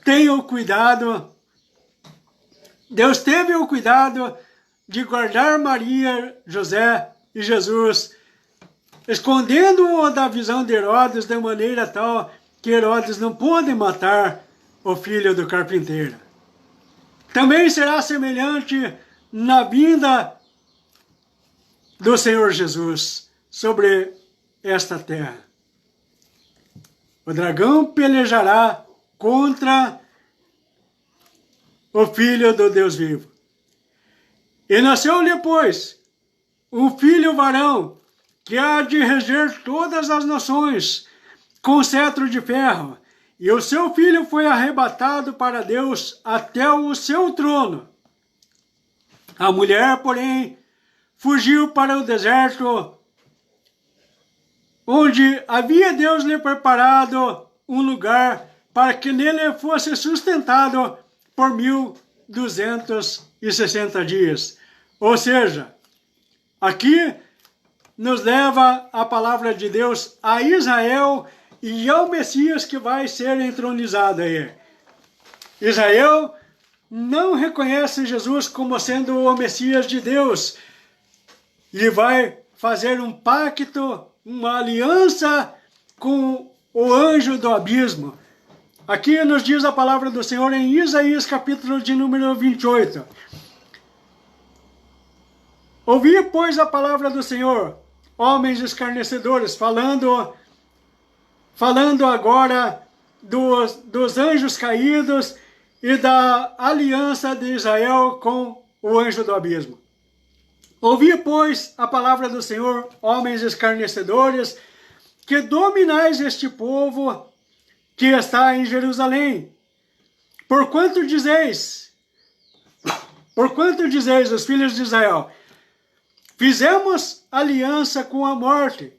teve o cuidado de guardar Maria, José e Jesus, escondendo-o da visão de Herodes de maneira tal que Herodes não pôde matar o filho do carpinteiro. Também será semelhante na vinda do Senhor Jesus sobre esta terra. O dragão pelejará contra o Filho do Deus vivo. E nasceu-lhe, pois, um filho varão, que há de reger todas as nações, com cetro de ferro. E o seu filho foi arrebatado para Deus até o seu trono. A mulher, porém, fugiu para o deserto, onde havia Deus lhe preparado um lugar para que nele fosse sustentado por 1260 dias. Ou seja, aqui nos leva a palavra de Deus a Israel e ao Messias que vai ser entronizado aí. Israel não reconhece Jesus como sendo o Messias de Deus e vai fazer um pacto, uma aliança com o anjo do abismo. Aqui nos diz a palavra do Senhor em Isaías, capítulo de número 28. Ouvi, pois, a palavra do Senhor, homens escarnecedores, falando agora dos anjos caídos e da aliança de Israel com o anjo do abismo. Ouvi, pois, a palavra do Senhor, homens escarnecedores, que dominais este povo que está em Jerusalém. Porquanto dizeis, os filhos de Israel, fizemos aliança com a morte,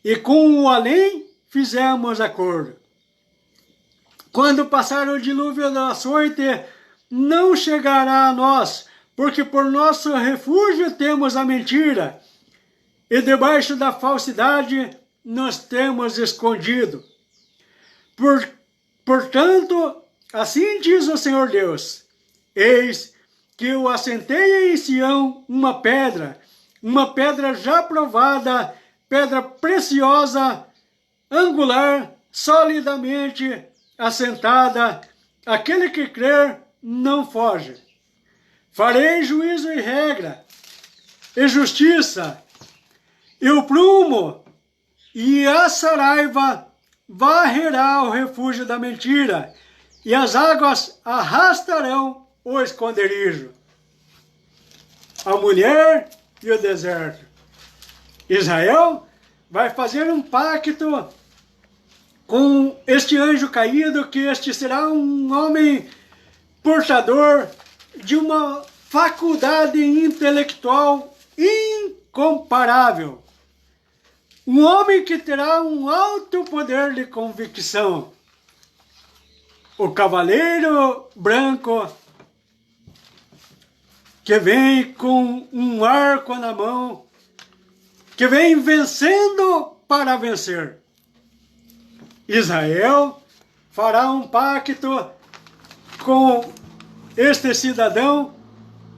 e com o além fizemos acordo. Quando passar o dilúvio da açoite, não chegará a nós, porque por nosso refúgio temos a mentira, e debaixo da falsidade nos temos escondido. Portanto, assim diz o Senhor Deus, Eis que eu assentei em Sião uma pedra já provada, pedra preciosa, angular, solidamente assentada. Aquele que crer não foge. Farei juízo e regra, e justiça, e o prumo, e a saraiva varrerá o refúgio da mentira, e as águas arrastarão o esconderijo. A mulher e o deserto. Israel vai fazer um pacto com este anjo caído, que este será um homem portador de uma faculdade intelectual incomparável. Um homem que terá um alto poder de convicção. O cavaleiro branco que vem com um arco na mão, que vem vencendo para vencer. Israel fará um pacto com este cidadão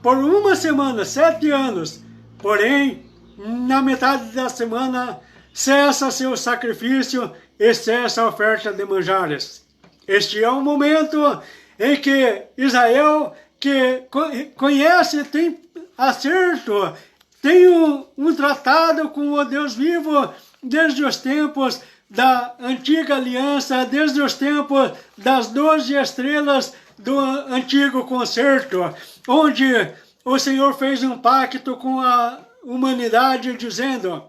por uma semana, 7 anos. Porém, na metade da semana, cessa seu sacrifício e cessa a oferta de manjares. Este é o momento em que Israel, que conhece, tem acerto, tem um tratado com o Deus vivo desde os tempos da antiga aliança, desde os tempos das 12 estrelas do antigo concerto, onde o Senhor fez um pacto com a humanidade dizendo: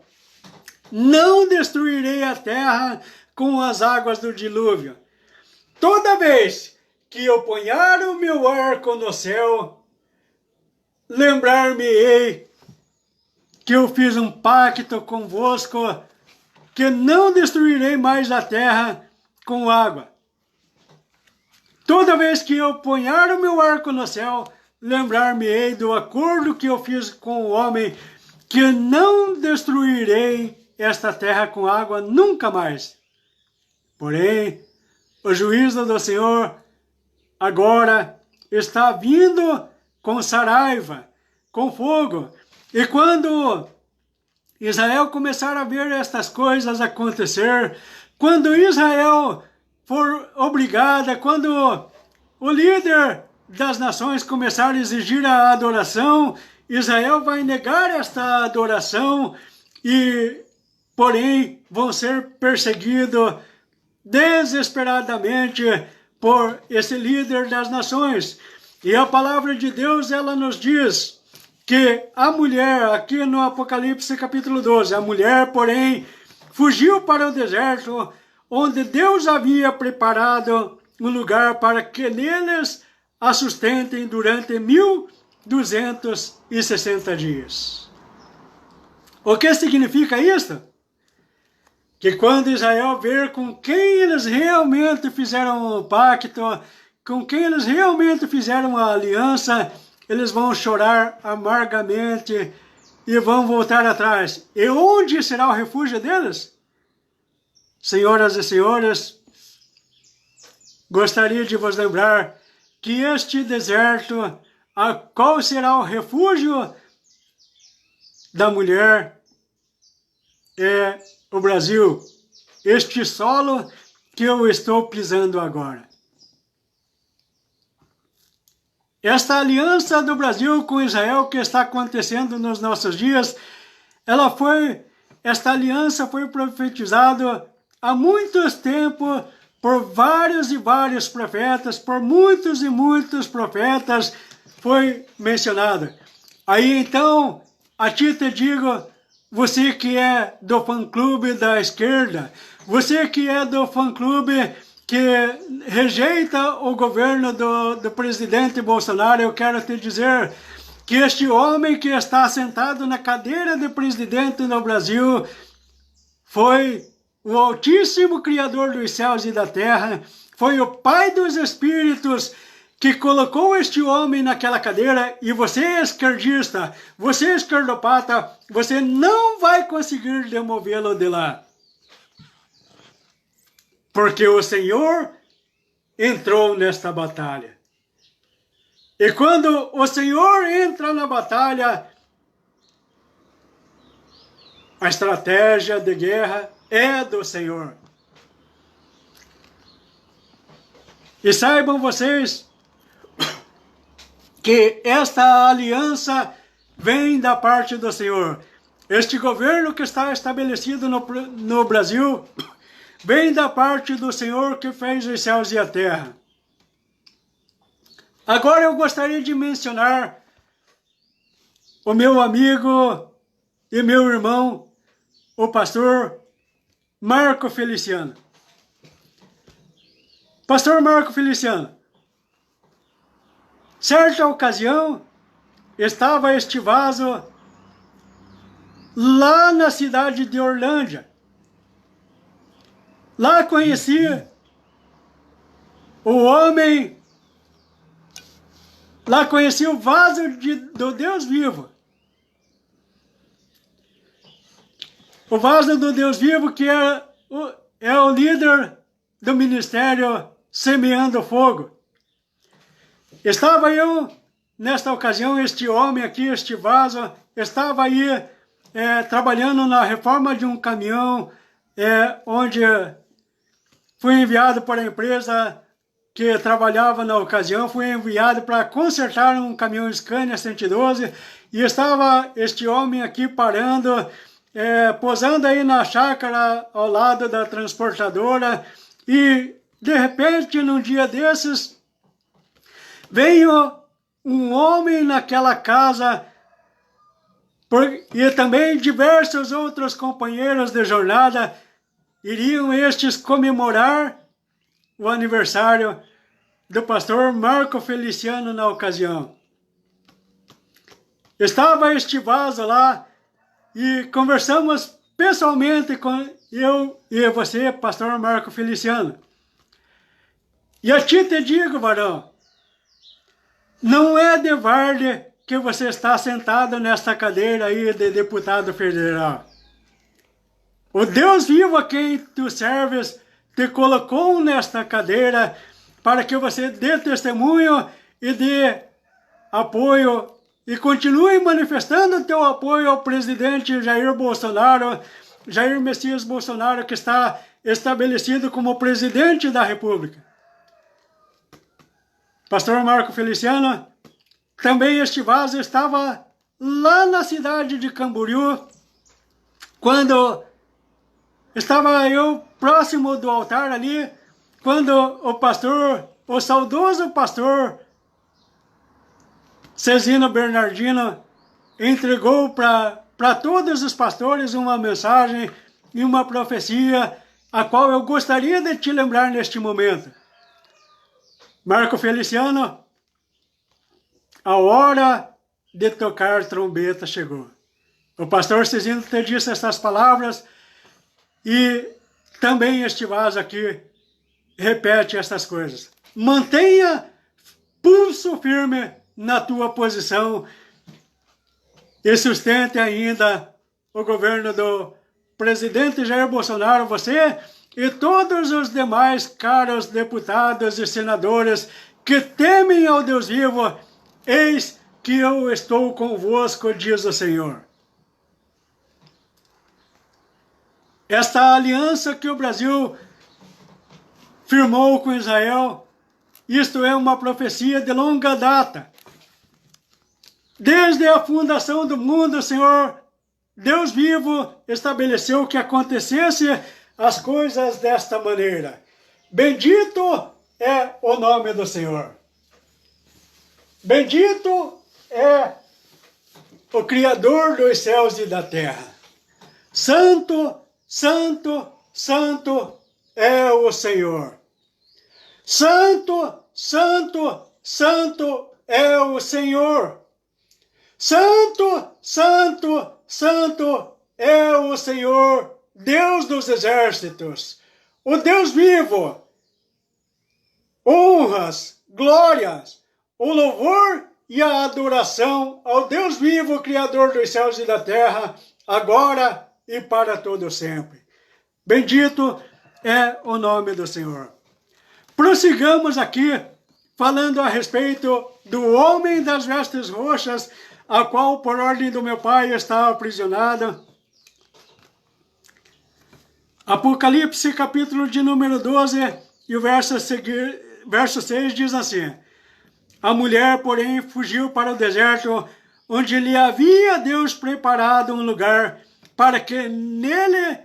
não destruirei a terra com as águas do dilúvio. Toda vez que eu ponhar o meu arco no céu, lembrar-me-ei que eu fiz um pacto convosco, que não destruirei mais a terra com água. Toda vez que eu ponhar o meu arco no céu, lembrar-me-ei do acordo que eu fiz com o homem, que não destruirei esta terra com água nunca mais. Porém, o juízo do Senhor agora está vindo com saraiva, com fogo. E quando Israel começar a ver estas coisas acontecer, quando Israel for obrigada, quando o líder das nações começar a exigir a adoração, Israel vai negar esta adoração e, porém, vão ser perseguidos desesperadamente por esse líder das nações. E a palavra de Deus, ela nos diz que a mulher, aqui no Apocalipse capítulo 12, a mulher, porém, fugiu para o deserto, onde Deus havia preparado um lugar para que neles a sustentem durante 1260 dias. O que significa isto? Que quando Israel ver com quem eles realmente fizeram o pacto, com quem eles realmente fizeram a aliança, eles vão chorar amargamente e vão voltar atrás. E onde será o refúgio deles? Senhoras e senhores, gostaria de vos lembrar que este deserto, a qual será o refúgio da mulher, é o Brasil, este solo que eu estou pisando agora. Esta aliança do Brasil com Israel que está acontecendo nos nossos dias, esta aliança foi profetizada há muitos tempos por vários e vários profetas, por muitos e muitos profetas foi mencionada. Aí então, a ti te digo, você que é do fã-clube da esquerda, você que é do fã-clube que rejeita o governo do presidente Bolsonaro, eu quero te dizer que este homem que está sentado na cadeira de presidente no Brasil foi o Altíssimo Criador dos céus e da terra, foi o Pai dos Espíritos que colocou este homem naquela cadeira, e você é esquerdista, você é esquerdopata, você não vai conseguir demovê-lo de lá. Porque o Senhor entrou nesta batalha. E quando o Senhor entra na batalha, a estratégia de guerra é do Senhor. E saibam vocês que esta aliança vem da parte do Senhor. Este governo que está estabelecido no Brasil vem da parte do Senhor que fez os céus e a terra. Agora eu gostaria de mencionar o meu amigo e meu irmão, o pastor Marco Feliciano. Pastor Marco Feliciano, certa ocasião estava este vaso lá na cidade de Orlândia. Lá conheci o homem, lá conheci o vaso do Deus vivo. O vaso do Deus vivo que é o líder do ministério Semeando Fogo. Estava eu, nesta ocasião, este homem aqui, este vaso, estava aí trabalhando na reforma de um caminhão, onde fui enviado para a empresa que trabalhava na ocasião, fui enviado para consertar um caminhão Scania 112, e estava este homem aqui parando, posando aí na chácara ao lado da transportadora, e de repente, num dia desses, veio um homem naquela casa, e também diversos outros companheiros de jornada, iriam estes comemorar o aniversário do pastor Marco Feliciano na ocasião. Estava este vaso lá e conversamos pessoalmente com eu e você, pastor Marco Feliciano. E a ti te digo, varão, não é de varde que você está sentado nesta cadeira aí de deputado federal. O Deus vivo a quem tu serves te colocou nesta cadeira para que você dê testemunho e dê apoio e continue manifestando teu apoio ao presidente Jair Bolsonaro, Jair Messias Bolsonaro, que está estabelecido como presidente da República. Pastor Marco Feliciano, também este vaso estava lá na cidade de Camboriú, quando estava eu próximo do altar ali, quando o saudoso pastor Cezino Bernardino entregou para todos os pastores uma mensagem e uma profecia, a qual eu gostaria de te lembrar neste momento. Marco Feliciano, a hora de tocar trombeta chegou. O pastor Cezino te disse estas palavras e também este vaso aqui repete estas coisas. Mantenha pulso firme na tua posição e sustente ainda o governo do presidente Jair Bolsonaro, você e todos os demais caros deputados e senadores que temem ao Deus vivo, eis que eu estou convosco, diz o Senhor. Esta aliança que o Brasil firmou com Israel, isto é uma profecia de longa data. Desde a fundação do mundo, o Senhor, Deus vivo, estabeleceu que acontecesse as coisas desta maneira. Bendito é o nome do Senhor. Bendito é o Criador dos céus e da terra. Santo, santo, santo é o Senhor. Santo, santo, santo é o Senhor. Santo, santo, santo é o Senhor, Deus dos exércitos, o Deus vivo. Honras, glórias, o louvor e a adoração ao Deus vivo, Criador dos céus e da terra, agora e para todo sempre. Bendito é o nome do Senhor. Prossigamos aqui falando a respeito do homem das vestes roxas, a qual por ordem do meu pai está aprisionado. Apocalipse capítulo de número 12 e o verso 6 diz assim: a mulher, porém, fugiu para o deserto, onde lhe havia Deus preparado um lugar para que nele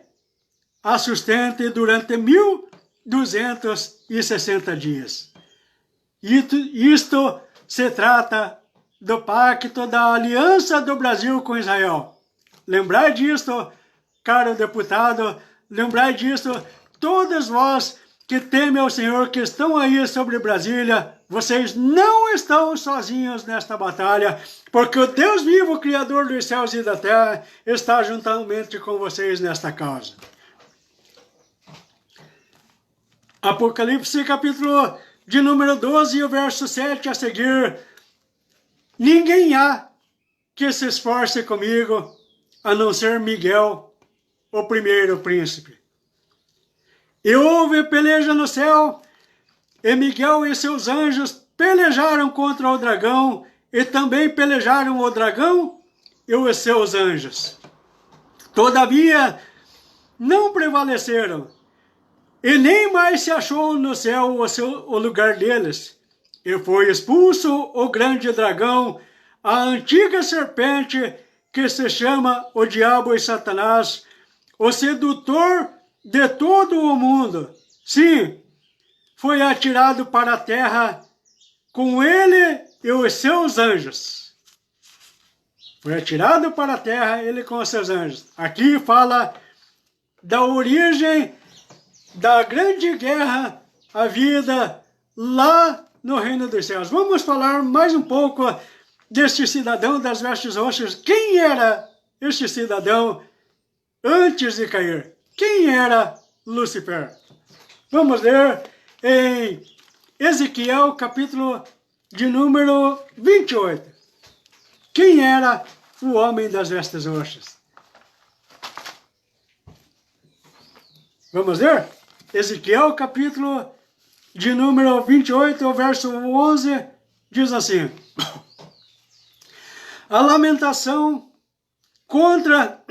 a sustente durante 1260 dias. Isto se trata do pacto da aliança do Brasil com Israel. Lembrai disto, caro deputado, lembrai disto, todos vós que temem ao Senhor, que estão aí sobre Brasília, vocês não estão sozinhos nesta batalha, porque o Deus vivo, Criador dos céus e da terra, está juntamente com vocês nesta causa. Apocalipse capítulo de número 12, o verso 7 a seguir: ninguém há que se esforce comigo, a não ser Miguel, o primeiro príncipe. E houve peleja no céu, e Miguel e seus anjos pelejaram contra o dragão, e também pelejaram o dragão e os seus anjos. Todavia, não prevaleceram, e nem mais se achou no céu o lugar deles. E foi expulso o grande dragão, a antiga serpente, que se chama o diabo e Satanás, o sedutor de todo o mundo. Sim, foi atirado para a terra com ele e os seus anjos. Foi atirado para a terra ele com os seus anjos. Aqui fala da origem da grande guerra havida lá no reino dos céus. Vamos falar mais um pouco deste cidadão das vestes roxas. Quem era este cidadão antes de cair? Quem era Lúcifer? Vamos ler em Ezequiel, capítulo de número 28. Quem era o homem das vestes roxas? Vamos ler? Ezequiel, capítulo de número 28, verso 11, diz assim: a lamentação contra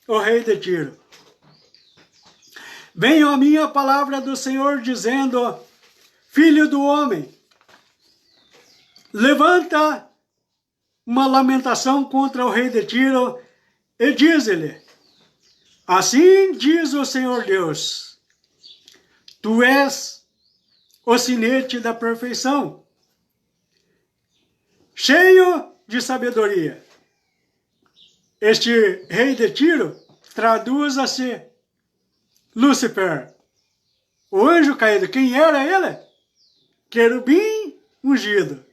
o rei de Tiro. Venho a minha palavra do Senhor dizendo: filho do homem, levanta uma lamentação contra o rei de Tiro e diz-lhe: assim diz o Senhor Deus, tu és o sinete da perfeição, cheio de sabedoria. Este rei de Tiro traduz-se Lúcifer, o anjo caído. Quem era ele? Querubim ungido.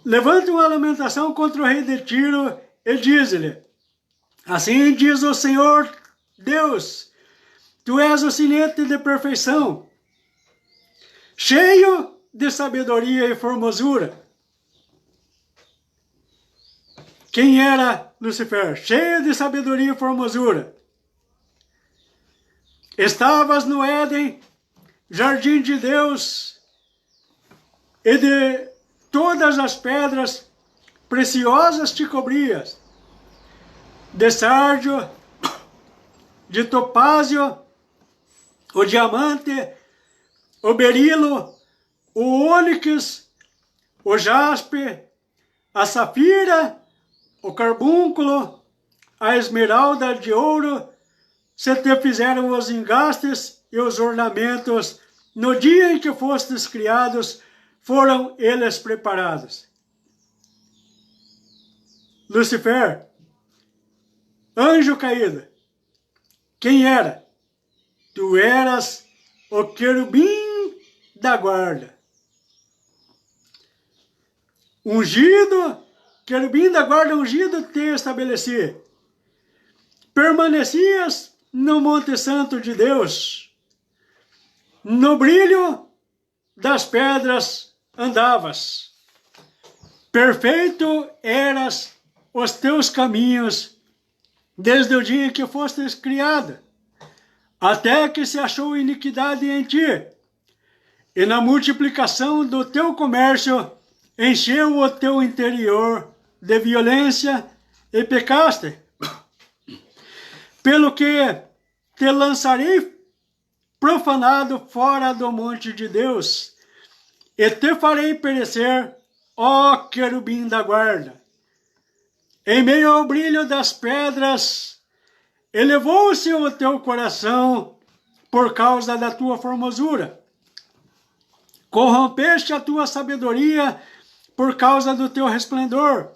Levanta uma lamentação contra o rei de Tiro e diz-lhe: assim diz o Senhor Deus, tu és o sinete de perfeição, cheio de sabedoria e formosura. Quem era Lúcifer? Cheio de sabedoria e formosura. Estavas no Éden, jardim de Deus, e de todas as pedras preciosas te cobrias, de sárdio, de topázio, o diamante, o berilo, o ônix, o jaspe, a safira, o carbúnculo, a esmeralda de ouro, se te fizeram os engastes e os ornamentos, no dia em que fostes criados, foram eles preparados. Lúcifer, anjo caído, quem era? Tu eras o querubim da guarda. Ungido, querubim da guarda ungido te estabeleci. Permanecias no Monte Santo de Deus. No brilho das pedras andavas. Perfeito eras os teus caminhos, desde o dia em que fostes criada, até que se achou iniquidade em ti. e na multiplicação do teu comércio encheu o teu interior de violência e pecaste. Pelo que te lançarei profanado fora do monte de Deus, e te farei perecer, ó querubim da guarda. Em meio ao brilho das pedras, elevou-se o teu coração por causa da tua formosura. Corrompeste a tua sabedoria por causa do teu resplendor,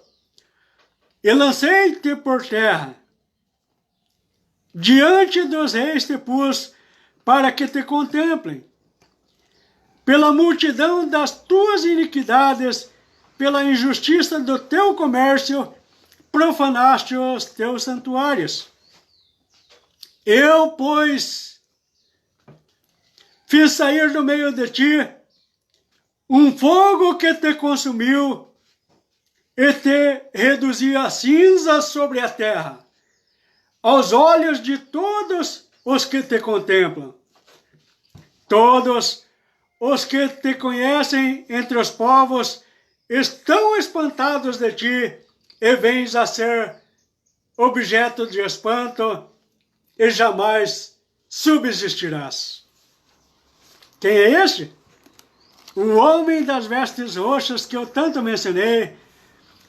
e lancei-te por terra. Diante dos reis te pus para que te contemplem. Pela multidão das tuas iniquidades, pela injustiça do teu comércio, profanaste os teus santuários. Eu, pois, fiz sair do meio de ti um fogo que te consumiu e te reduzi a cinza sobre a terra, aos olhos de todos os que te contemplam. Todos os que te conhecem entre os povos estão espantados de ti, e vens a ser objeto de espanto, e jamais subsistirás. Quem é este? O homem das vestes roxas que eu tanto mencionei,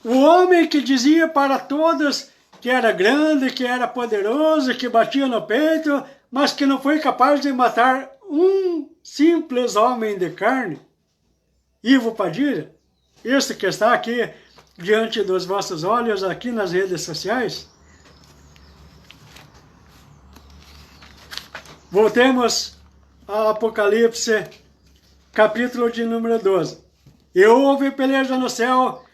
o homem que dizia para todos que era grande, que era poderoso, que batia no peito, mas que não foi capaz de matar um simples homem de carne. Ivo Padilha, este que está aqui diante dos vossos olhos, aqui nas redes sociais. Voltemos ao Apocalipse, capítulo de número 12. E houve peleja no céu,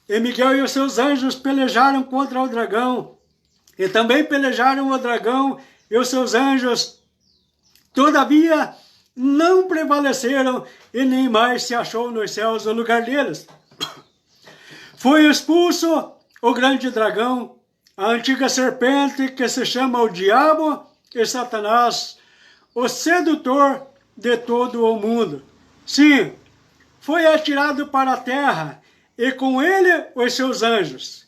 e Miguel e os seus anjos pelejaram contra o dragão, e também pelejaram o dragão e os seus anjos. Todavia, não prevaleceram, e nem mais se achou nos céus o lugar deles. Foi expulso o grande dragão, a antiga serpente que se chama o Diabo e Satanás, o sedutor de todo o mundo. Sim, foi atirado para a terra, e com ele os seus anjos.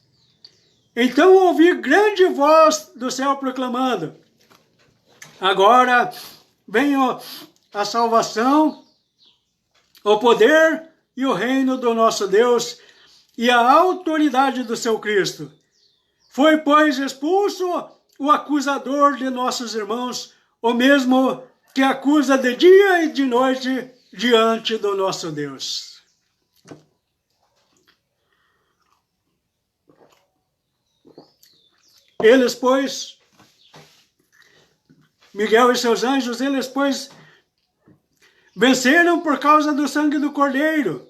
Então ouvi grande voz do céu proclamando: agora venham a salvação, o poder e o reino do nosso Deus e a autoridade do seu Cristo. Foi, pois, expulso o acusador de nossos irmãos, o mesmo que acusa de dia e de noite diante do nosso Deus. Eles, pois, Miguel e seus anjos, eles, pois, venceram por causa do sangue do Cordeiro.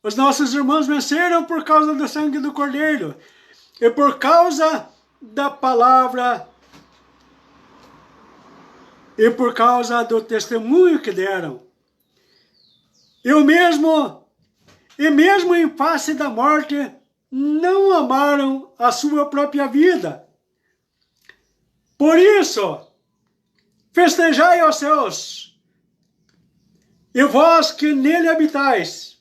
Os nossos irmãos venceram por causa do sangue do Cordeiro e por causa da palavra e por causa do testemunho que deram. E mesmo em face da morte, não amaram a sua própria vida. Por isso, festejai aos céus, e vós que nele habitais,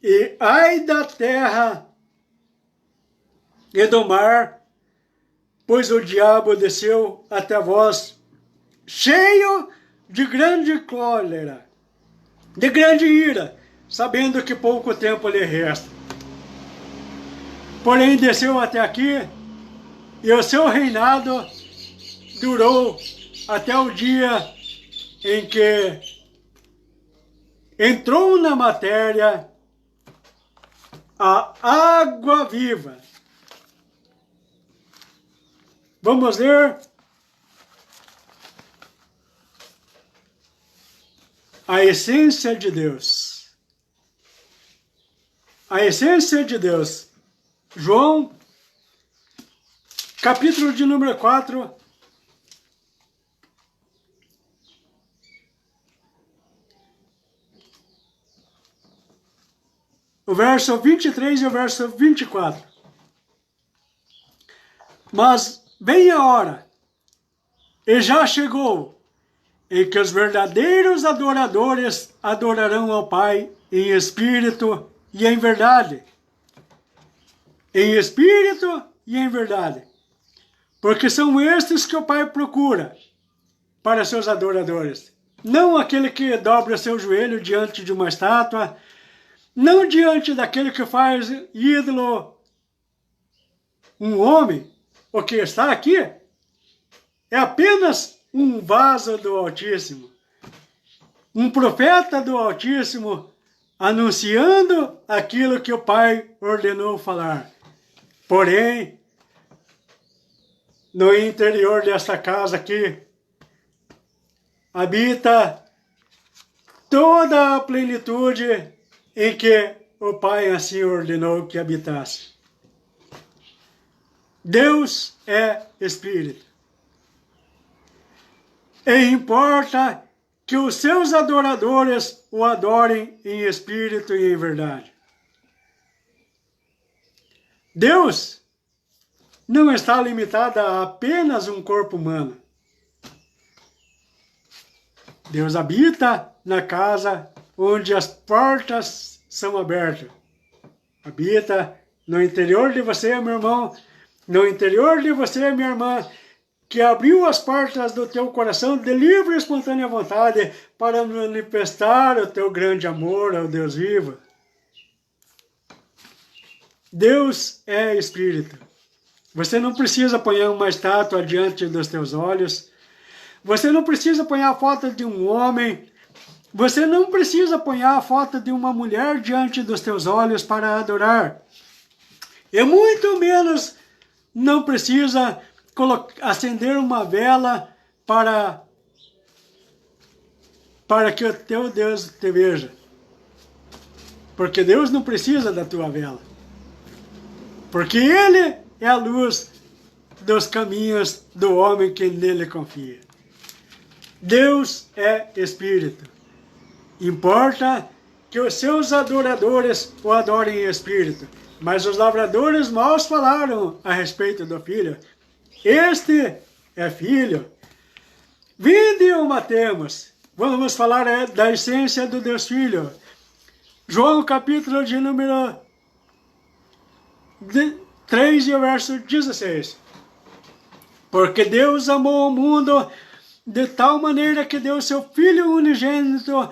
e ai da terra e do mar, pois o diabo desceu até vós, cheio de grande cólera, de grande ira, sabendo que pouco tempo lhe resta. Porém desceu até aqui, e o seu reinado durou até o dia em que entrou na matéria a água viva. Vamos ler a essência de Deus. A essência de Deus. João, capítulo de número 4, o verso 23 e o verso 24. Mas vem a hora, e já chegou, em que os verdadeiros adoradores adorarão ao Pai em espírito e em verdade. Em espírito e em verdade. Porque são estes que o Pai procura para seus adoradores. Não aquele que dobra seu joelho diante de uma estátua, não diante daquele que faz ídolo um homem. O que está aqui é apenas um vaso do Altíssimo, um profeta do Altíssimo anunciando aquilo que o Pai ordenou falar. Porém, no interior desta casa aqui, habita toda a plenitude em que o Pai assim ordenou que habitasse. Deus é Espírito. E importa que os seus adoradores o adorem em espírito e em verdade. Deus não está limitado a apenas um corpo humano. Deus habita na casa onde as portas são abertas. Habita no interior de você, meu irmão, no interior de você, minha irmã, que abriu as portas do teu coração de livre e espontânea vontade para manifestar o teu grande amor ao Deus vivo. Deus é Espírito. Você não precisa pôr uma estátua diante dos teus olhos. Você não precisa pôr a foto de um homem. Você não precisa pôr a foto de uma mulher diante dos teus olhos para adorar. E muito menos não precisa acender uma vela para que o teu Deus te veja. Porque Deus não precisa da tua vela. Porque Ele é a luz dos caminhos do homem que nele confia. Deus é Espírito. Importa que os seus adoradores o adorem em espírito. Mas os lavradores maus falaram a respeito do Filho. Este é Filho. Vinde o matemos. Vamos falar da essência do Deus Filho. João capítulo de número 3 e o verso 16. Porque Deus amou o mundo de tal maneira que deu seu Filho unigênito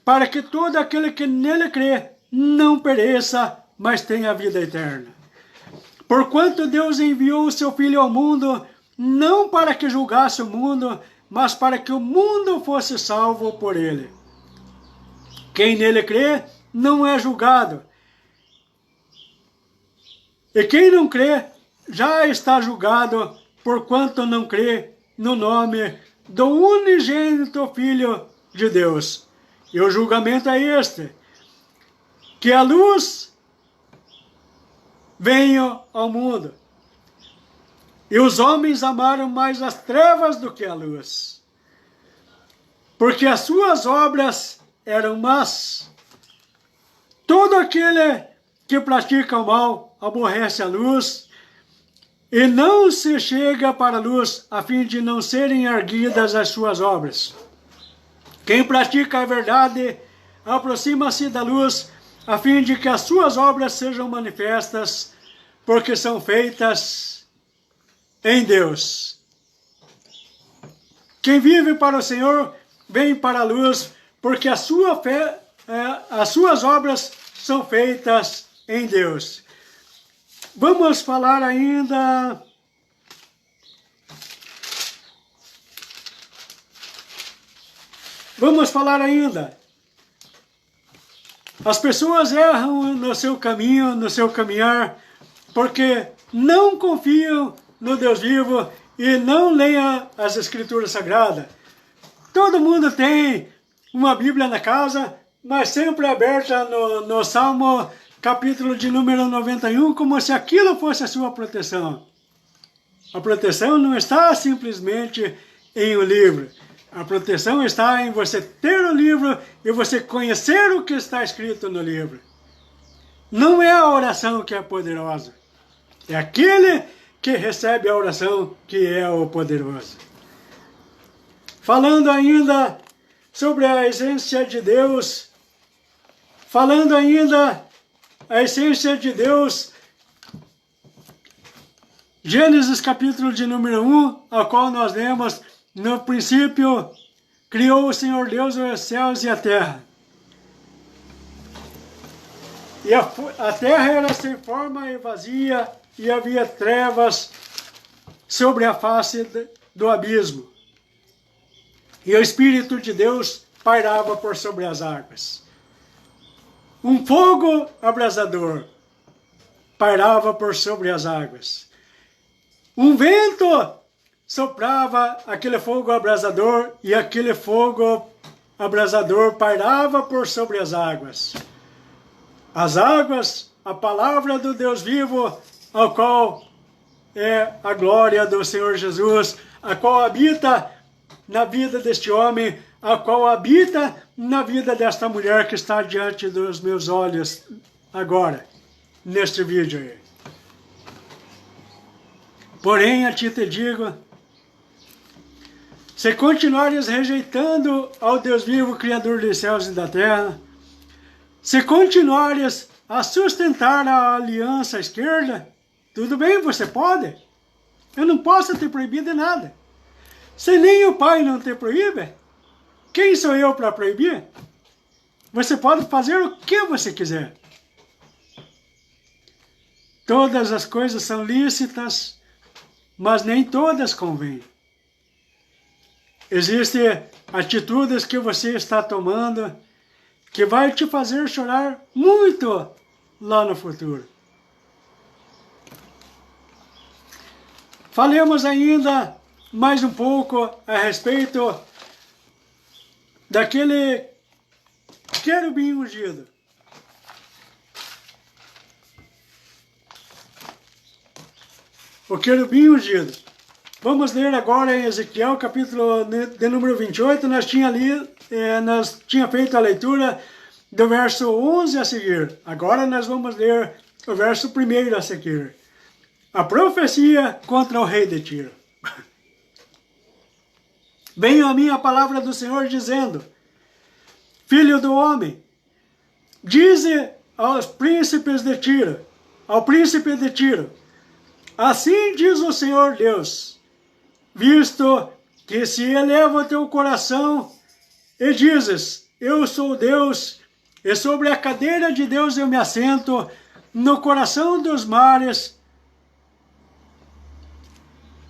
para que todo aquele que nele crê não pereça, mas tenha vida eterna. Porquanto Deus enviou o seu Filho ao mundo, não para que julgasse o mundo, mas para que o mundo fosse salvo por ele. Quem nele crê não é julgado. E quem não crê já está julgado, porquanto não crê no nome do unigênito Filho de Deus. E o julgamento é este, que a luz venha ao mundo. E os homens amaram mais as trevas do que a luz, porque as suas obras eram más. Todo aquele que pratica o mal aborrece a luz e não se chega para a luz, a fim de não serem erguidas as suas obras. Quem pratica a verdade aproxima-se da luz, a fim de que as suas obras sejam manifestas, porque são feitas em Deus. Quem vive para o Senhor vem para a luz, porque as suas obras são feitas em Deus. Vamos falar ainda As pessoas erram no seu caminho, no seu caminhar, porque não confiam no Deus vivo e não leem as Escrituras Sagradas. Todo mundo tem uma Bíblia na casa, mas sempre aberta no Salmo, capítulo de número 91, como se aquilo fosse a sua proteção. A proteção não está simplesmente em um livro. A proteção está em você ter o livro e você conhecer o que está escrito no livro. Não é a oração que é poderosa. É aquele que recebe a oração que é o poderoso. falando ainda sobre a essência de Deus, falando ainda a essência de Deus, Gênesis capítulo de número 1, ao qual nós lemos, no princípio criou o Senhor Deus os céus e a terra. E a terra era sem forma e vazia, e havia trevas sobre a face do abismo. E o Espírito de Deus pairava por sobre as águas. Um fogo abrasador pairava por sobre as águas. Um vento soprava aquele fogo abrasador, e aquele fogo abrasador pairava por sobre as águas. As águas, a palavra do Deus vivo, ao qual é a glória do Senhor Jesus, a qual habita na vida deste homem, a qual habita na vida desta mulher que está diante dos meus olhos agora, neste vídeo aí. Porém, a ti te digo, se continuares rejeitando ao Deus vivo, Criador dos céus e da terra, se continuares a sustentar a aliança esquerda, tudo bem, você pode. Eu não posso te proibir de nada. Se nem o Pai não te proíbe, quem sou eu para proibir? Você pode fazer o que você quiser. Todas as coisas são lícitas, mas nem todas convêm. Existem atitudes que você está tomando que vai te fazer chorar muito lá no futuro. Falemos ainda mais um pouco a respeito daquele querubim ungido. O querubim ungido. Vamos ler agora em Ezequiel, capítulo de número 28, nós tinha feito a leitura do verso 11 a seguir. Agora nós vamos ler o verso 1 a seguir. A profecia contra o rei de Tiro. Venha a mim a palavra do Senhor dizendo, filho do homem, dize aos príncipes de Tiro, ao príncipe de Tiro, assim diz o Senhor Deus, visto que se eleva o teu coração e dizes, eu sou Deus, e sobre a cadeira de Deus eu me assento, no coração dos mares,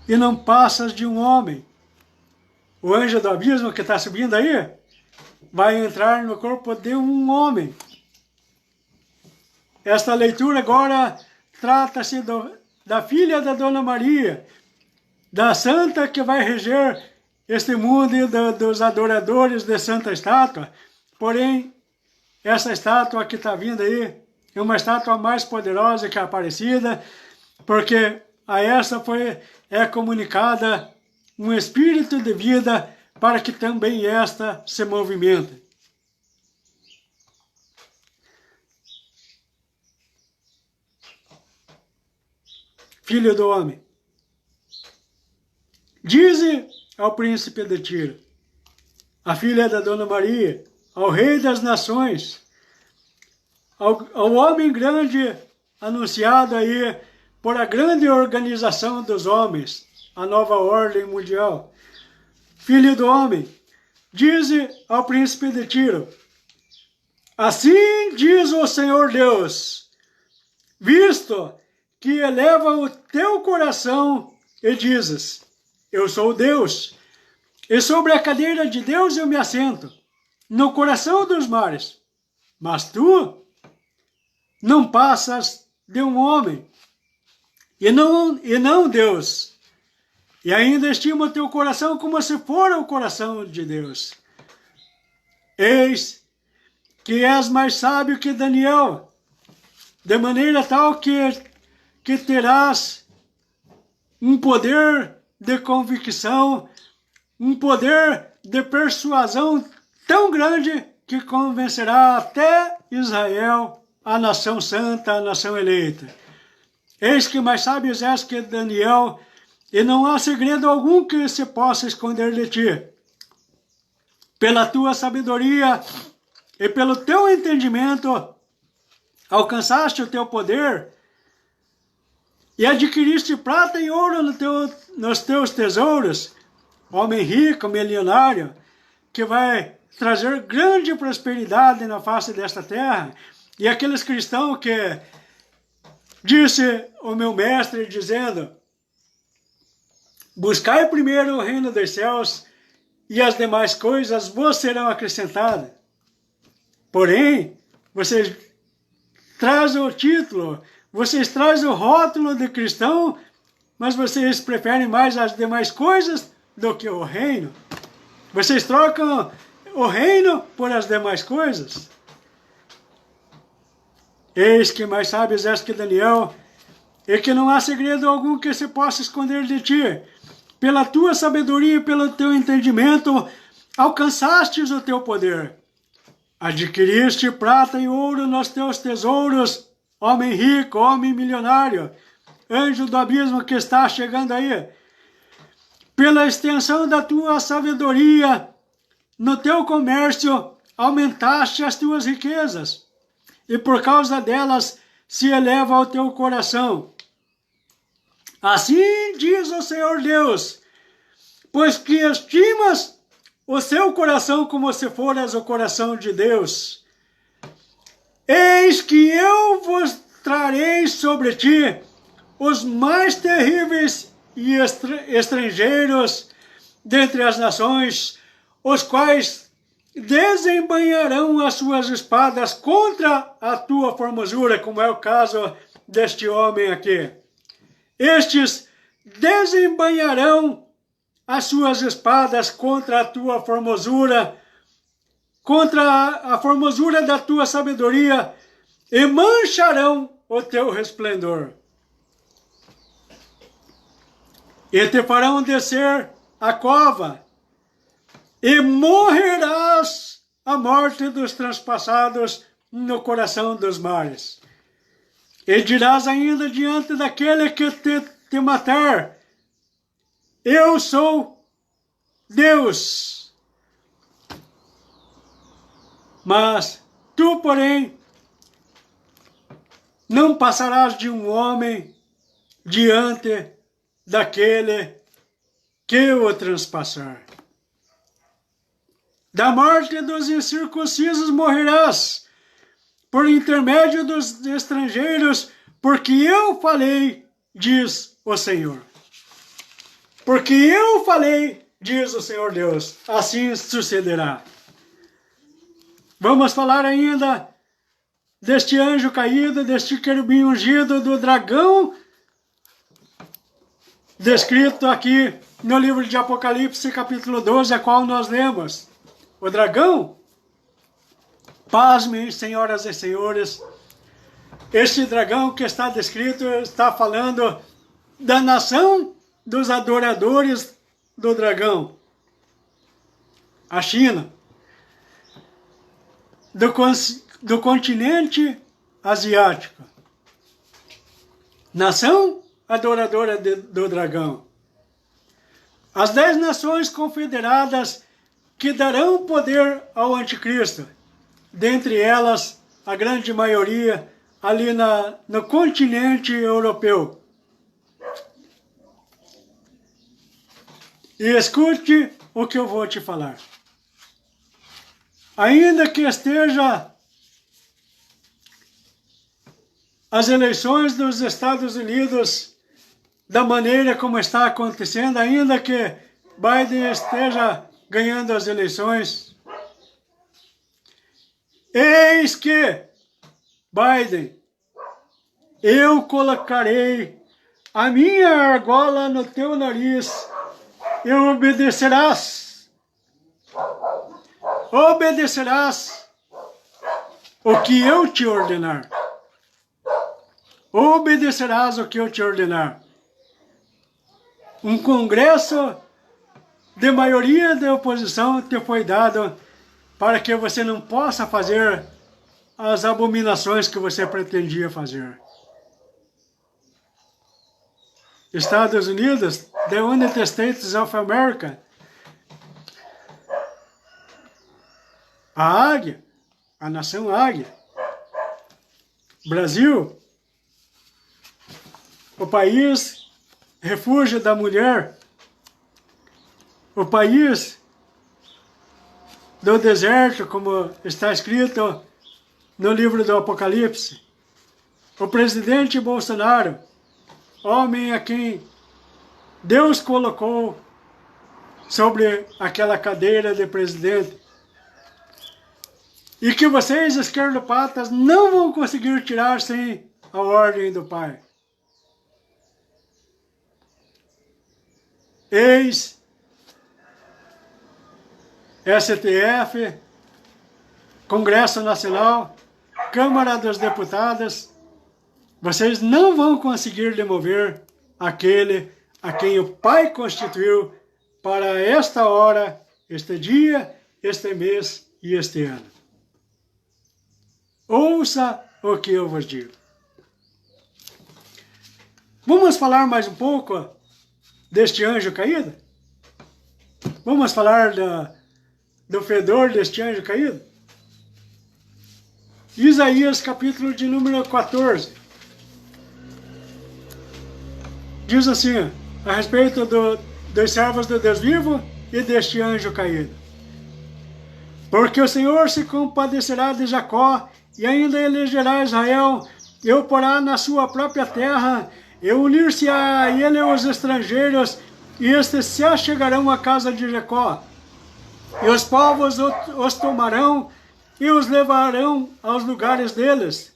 e não passas de um homem. O anjo do abismo que está subindo aí, vai entrar no corpo de um homem. Esta leitura agora trata-se da filha da Dona Maria, da santa que vai reger este mundo e dos adoradores de santa estátua. Porém, essa estátua que está vindo aí é uma estátua mais poderosa que a Aparecida, porque a essa é comunicada um espírito de vida para que também esta se movimente. Filho do homem, dize ao príncipe de Tiro, a filha da Dona Maria, ao rei das nações, ao homem grande anunciado aí por a grande organização dos homens, a nova ordem mundial. Filho do homem, dize ao príncipe de Tiro, assim diz o Senhor Deus, visto que eleva o teu coração e dizes, eu sou Deus, e sobre a cadeira de Deus eu me assento, no coração dos mares, mas tu não passas de um homem, e não Deus, e ainda estima o teu coração como se fora o coração de Deus. Eis que és mais sábio que Daniel, de maneira tal que terás um poder de convicção, um poder de persuasão tão grande que convencerá até Israel, a nação santa, a nação eleita. Eis que mais sábios és que Daniel, e não há segredo algum que se possa esconder de ti. pela tua sabedoria e pelo teu entendimento, alcançaste o teu poder e adquiriste prata e ouro nos teus tesouros, homem rico, milionário, que vai trazer grande prosperidade na face desta terra. E aqueles cristãos que disse o meu mestre, dizendo: buscai primeiro o reino dos céus e as demais coisas vos serão acrescentadas. Porém, vocês trazem o título, vocês trazem o rótulo de cristão, mas vocês preferem mais as demais coisas do que o reino. Vocês trocam o reino por as demais coisas. Eis que mais sábios és que Daniel, e que não há segredo algum que se possa esconder de ti. Pela tua sabedoria e pelo teu entendimento, alcançastes o teu poder. Adquiriste prata e ouro nos teus tesouros, homem rico, homem milionário, anjo do abismo que está chegando aí. Pela extensão da tua sabedoria, no teu comércio, aumentaste as tuas riquezas, e por causa delas se eleva o teu coração. Assim diz o Senhor Deus, pois que estimas o seu coração como se foras o coração de Deus. Eis que eu vos trarei sobre ti os mais terríveis e estrangeiros dentre as nações, os quais desembainharão as suas espadas contra a tua formosura, como é o caso deste homem aqui. Estes desembainharão as suas espadas contra a tua formosura, contra a formosura da tua sabedoria, e mancharão o teu resplendor. E te farão descer a cova, e morrerás a morte dos transpassados no coração dos mares. E dirás ainda diante daquele que te matar: eu sou Deus. Mas tu, porém, não passarás de um homem diante daquele que o transpassar. Da morte dos incircuncisos morrerás, por intermédio dos estrangeiros, porque eu falei, diz o Senhor. Porque eu falei, diz o Senhor Deus, assim sucederá. Vamos falar ainda deste anjo caído, deste querubim ungido, do dragão, descrito aqui no livro de Apocalipse, capítulo 12, a qual nós lemos. O dragão, pasmem, senhoras e senhores, este dragão que está descrito está falando da nação dos adoradores do dragão, a China, do continente asiático, nação adoradora do dragão. As 10 nações confederadas que darão poder ao anticristo, dentre elas a grande maioria ali no continente europeu. E escute o que eu vou te falar. Ainda que esteja as eleições dos Estados Unidos da maneira como está acontecendo, ainda que Biden esteja ganhando as eleições, eis que, Biden, eu colocarei a minha argola no teu nariz e obedecerás. Obedecerás o que eu te ordenar. Obedecerás o que eu te ordenar. Um congresso de maioria da oposição te foi dado para que você não possa fazer as abominações que você pretendia fazer. Estados Unidos, the United States of America, A águia, a nação águia. Brasil, o país refúgio da mulher, o país do deserto, como está escrito no livro do Apocalipse. O presidente Bolsonaro, homem a quem Deus colocou sobre aquela cadeira de presidente, e que vocês, esquerdopatas, não vão conseguir tirar sem a ordem do Pai. Ex, STF, Congresso Nacional, Câmara dos Deputados, vocês não vão conseguir demover aquele a quem o Pai constituiu para esta hora, este dia, este mês e este ano. Ouça o que eu vos digo. Vamos falar mais um pouco deste anjo caído? Vamos falar do fedor deste anjo caído? Isaías capítulo de número 14. Diz assim, a respeito dos servos do Deus vivo e deste anjo caído. Porque o Senhor se compadecerá de Jacó e ainda elegerá Israel, e o porá na sua própria terra, e unir-se-á a ele os estrangeiros, e estes se achegarão à casa de Jacó. E os povos os tomarão e os levarão aos lugares deles.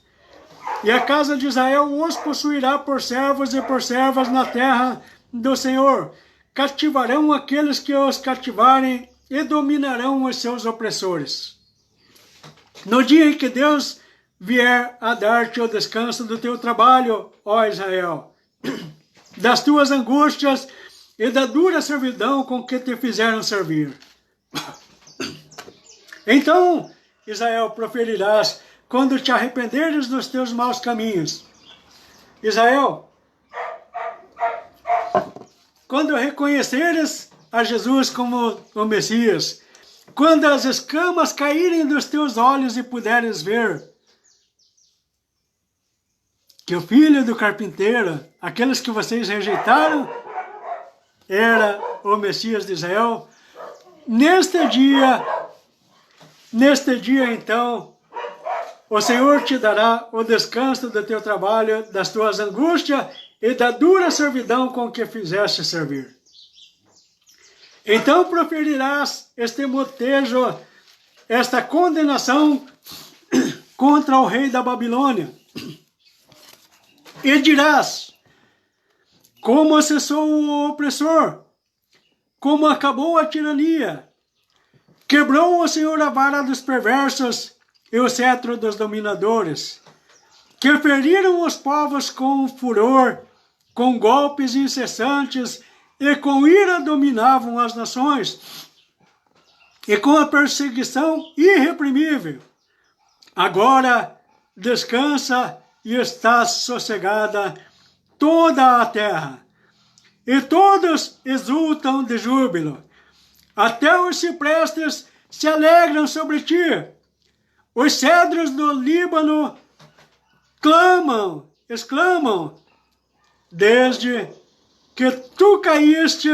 E a casa de Israel os possuirá por servos e por servas na terra do Senhor. Cativarão aqueles que os cativarem e dominarão os seus opressores. No dia em que Deus vier a dar-te o descanso do teu trabalho, ó Israel, das tuas angústias e da dura servidão com que te fizeram servir. Então, Israel, proferirás quando te arrependeres dos teus maus caminhos. Israel, quando reconheceres a Jesus como o Messias, quando as escamas caírem dos teus olhos e puderes ver que o filho do carpinteiro, aqueles que vocês rejeitaram, era o Messias de Israel, neste dia então, o Senhor te dará o descanso do teu trabalho, das tuas angústias e da dura servidão com que fizeste servir. Então proferirás este motejo, esta condenação contra o rei da Babilônia. E dirás, como cessou o opressor, como acabou a tirania. Quebrou o Senhor a vara dos perversos e o cetro dos dominadores, que feriram os povos com furor, com golpes incessantes, e com ira dominavam as nações, e com a perseguição irreprimível. Agora descansa e está sossegada toda a terra, e todos exultam de júbilo. Até os ciprestes se alegram sobre ti. Os cedros do Líbano exclamam, desde que tu caíste,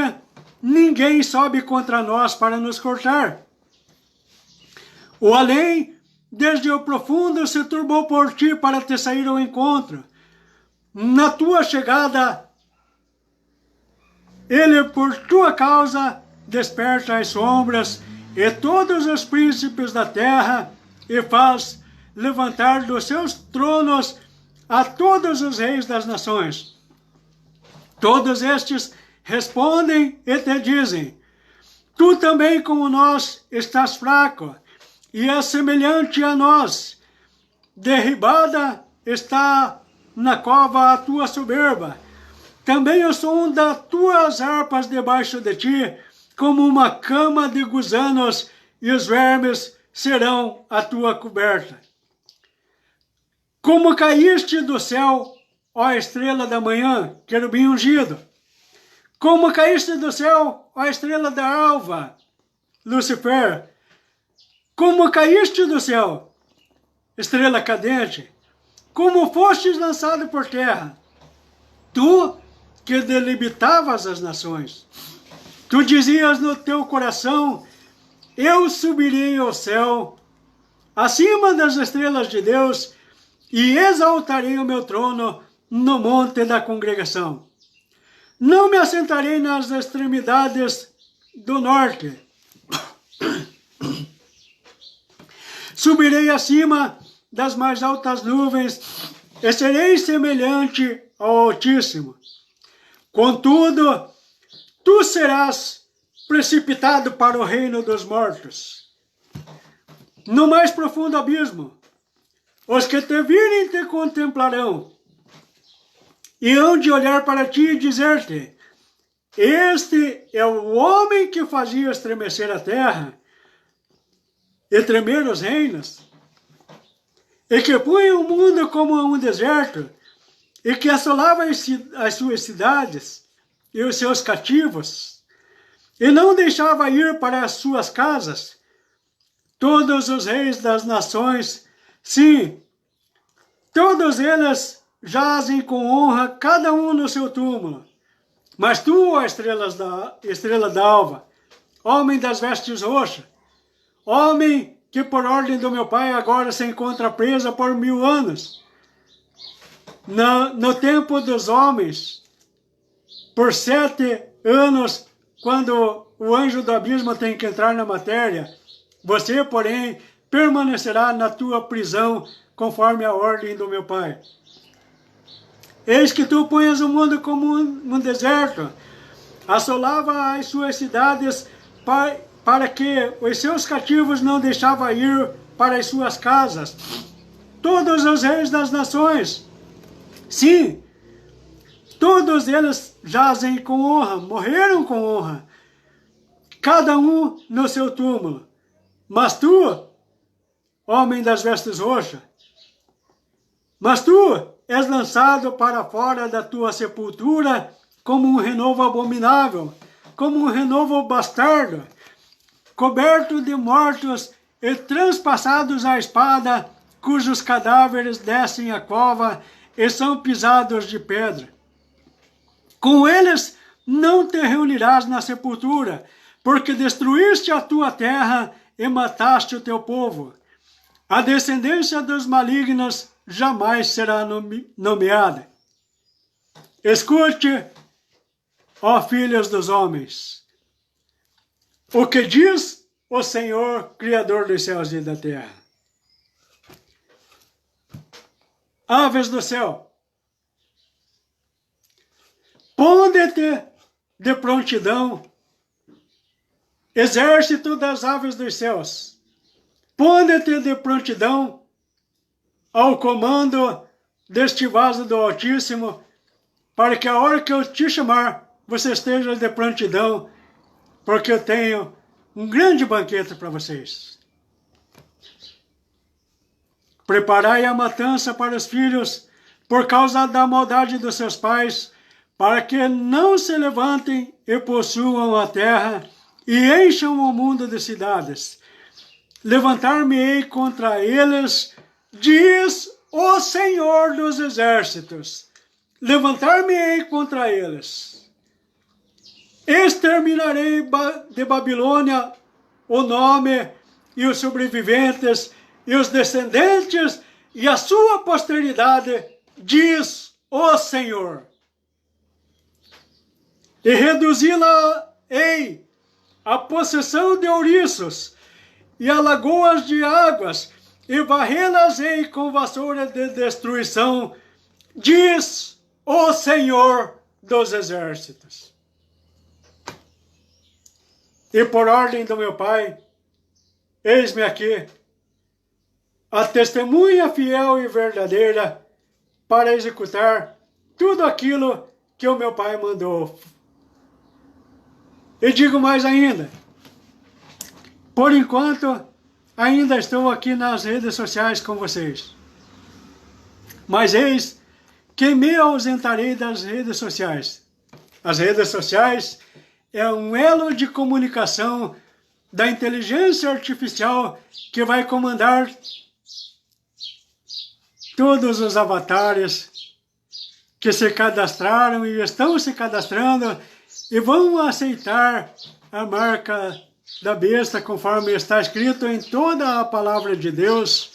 ninguém sobe contra nós para nos cortar. O além, desde o profundo, se turbou por ti para te sair ao encontro. Na tua chegada, ele por tua causa desperta as sombras e todos os príncipes da terra e faz levantar dos seus tronos a todos os reis das nações. Todos estes respondem e te dizem, tu também como nós estás fraco, e é semelhante a nós. Derribada está na cova a tua soberba. Também o som das tuas harpas debaixo de ti, como uma cama de gusanos, e os vermes serão a tua coberta. Como caíste do céu, ó estrela da manhã, querubim ungido. Como caíste do céu, ó estrela da alva, Lucifer. como caíste do céu, estrela cadente, como fostes lançado por terra, tu que delimitavas as nações. Tu dizias no teu coração, eu subirei ao céu, acima das estrelas de Deus, e exaltarei o meu trono no monte da congregação. Não me assentarei nas extremidades do norte. Subirei acima das mais altas nuvens, e serei semelhante ao Altíssimo. Contudo, tu serás precipitado para o reino dos mortos. No mais profundo abismo, os que te virem te contemplarão, e hão de olhar para ti e dizer-te, este é o homem que fazia estremecer a terra, e tremer os reinos, e que punha o mundo como um deserto, e que assolava as suas cidades e os seus cativos, e não deixava ir para as suas casas todos os reis das nações, sim, todos eles jazem com honra, cada um no seu túmulo. Mas tu, ó estrela d'alva, homem das vestes roxas, homem que por ordem do meu pai agora se encontra presa por 1000 anos, no tempo dos homens, por 7 anos, quando o anjo do abismo tem que entrar na matéria, você, porém, permanecerá na tua prisão, conforme a ordem do meu pai. Eis que tu punhas o mundo como um deserto, assolava as suas cidades para que os seus cativos não deixavam ir para as suas casas. Todos os reis das nações, sim, todos eles jazem com honra, morreram com honra, cada um no seu túmulo. Mas tu, homem das vestes roxas, mas tu és lançado para fora da tua sepultura como um renovo abominável, como um renovo bastardo, coberto de mortos e transpassados à espada, cujos cadáveres descem à cova e são pisados de pedra. Com eles não te reunirás na sepultura, porque destruíste a tua terra e mataste o teu povo. A descendência dos malignos jamais será nomeada. Escute, ó filhos dos homens, o que diz o Senhor, Criador dos céus e da terra. Aves do céu, ponde-te de prontidão, exército das aves dos céus, ponde-te de prontidão ao comando deste vaso do Altíssimo, para que a hora que eu te chamar, você esteja de prontidão, porque eu tenho um grande banquete para vocês. Preparai a matança para os filhos, por causa da maldade dos seus pais, para que não se levantem e possuam a terra, e encham o mundo de cidades. Levantar-me-ei contra eles, diz o Senhor dos exércitos. Levantar-me-ei contra eles. Exterminarei de Babilônia o nome e os sobreviventes e os descendentes e a sua posteridade, diz o Senhor. E reduzi-la-ei a possessão de ouriços e a lagoas de águas, e varrê-las-ei com vassoura de destruição, diz o Senhor dos exércitos. E por ordem do meu Pai, eis-me aqui, a testemunha fiel e verdadeira, para executar tudo aquilo que o meu Pai mandou. E digo mais ainda, por enquanto, ainda estou aqui nas redes sociais com vocês. Mas eis que me ausentarei das redes sociais. As redes sociais é um elo de comunicação da inteligência artificial que vai comandar todos os avatares que se cadastraram e estão se cadastrando e vão aceitar a marca da besta, conforme está escrito em toda a palavra de Deus.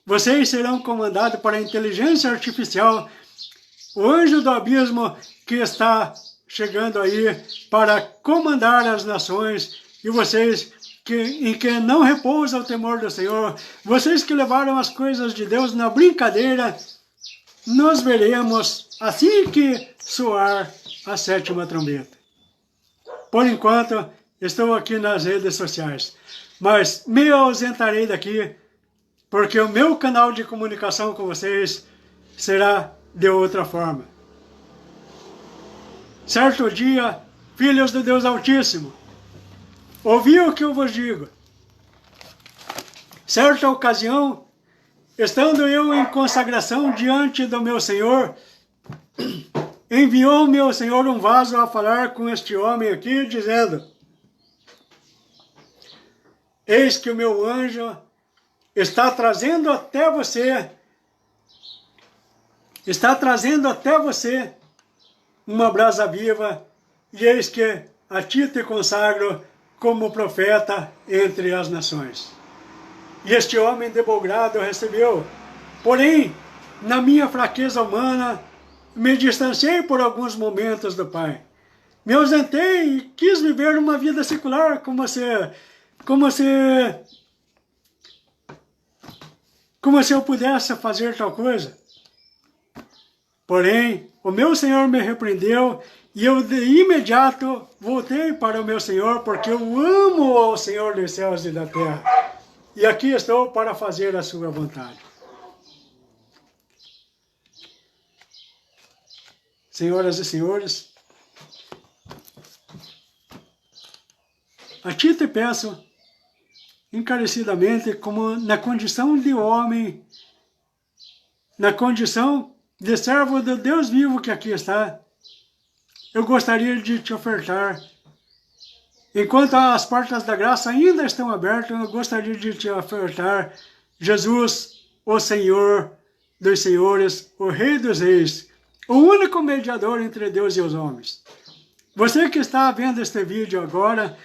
Vocês serão comandados para a inteligência artificial, o anjo do abismo que está chegando aí para comandar as nações, e vocês em que não repousa o temor do Senhor, vocês que levaram as coisas de Deus na brincadeira, nos veremos assim que soar a 7ª trombeta. Por enquanto, estou aqui nas redes sociais, mas me ausentarei daqui, porque o meu canal de comunicação com vocês será de outra forma. Certo dia, filhos do Deus Altíssimo, ouvi o que eu vos digo. Certa ocasião, estando eu em consagração diante do meu Senhor, enviou-me o Senhor um vaso a falar com este homem aqui, dizendo: eis que o meu anjo está trazendo até você uma brasa viva, e eis que a ti te consagro como profeta entre as nações. E este homem de bom grado recebeu. Porém, na minha fraqueza humana, me distanciei por alguns momentos do Pai. Me ausentei e quis viver uma vida secular, como se eu pudesse fazer tal coisa. Porém, o meu Senhor me repreendeu e eu de imediato voltei para o meu Senhor, porque eu amo ao Senhor dos céus e da terra. E aqui estou para fazer a sua vontade. Senhoras e senhores, a ti te peço encarecidamente, como na condição de homem, na condição de servo do Deus vivo que aqui está, eu gostaria de te ofertar, enquanto as portas da graça ainda estão abertas, eu gostaria de te ofertar Jesus, o Senhor dos senhores, o Rei dos reis, o único mediador entre Deus e os homens. Você que está vendo este vídeo agora,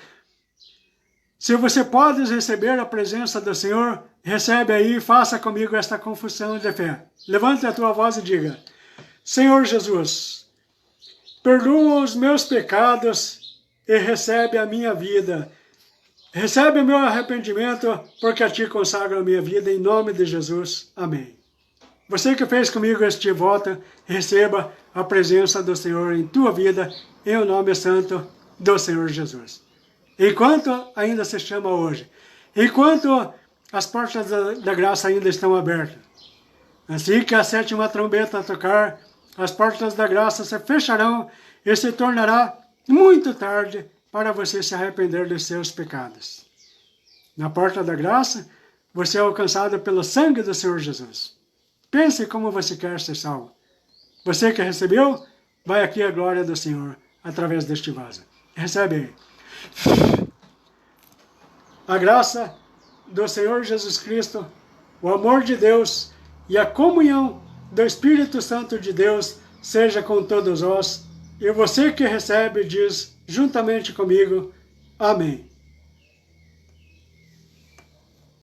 se você pode receber a presença do Senhor, recebe aí e faça comigo esta confissão de fé. Levante a tua voz e diga: Senhor Jesus, perdoa os meus pecados e recebe a minha vida. Recebe o meu arrependimento, porque a ti consagro a minha vida, em nome de Jesus. Amém. Você que fez comigo este voto, receba a presença do Senhor em tua vida, em o nome santo do Senhor Jesus. Enquanto ainda se chama hoje, enquanto as portas da graça ainda estão abertas, assim que a 7ª trombeta tocar, as portas da graça se fecharão e se tornará muito tarde para você se arrepender dos seus pecados. Na porta da graça, você é alcançado pelo sangue do Senhor Jesus. Pense como você quer ser salvo. Você que recebeu, vai aqui a glória do Senhor através deste vaso. Recebe aí. A graça do Senhor Jesus Cristo, o amor de Deus e a comunhão do Espírito Santo de Deus seja com todos nós. E você que recebe diz juntamente comigo, amém.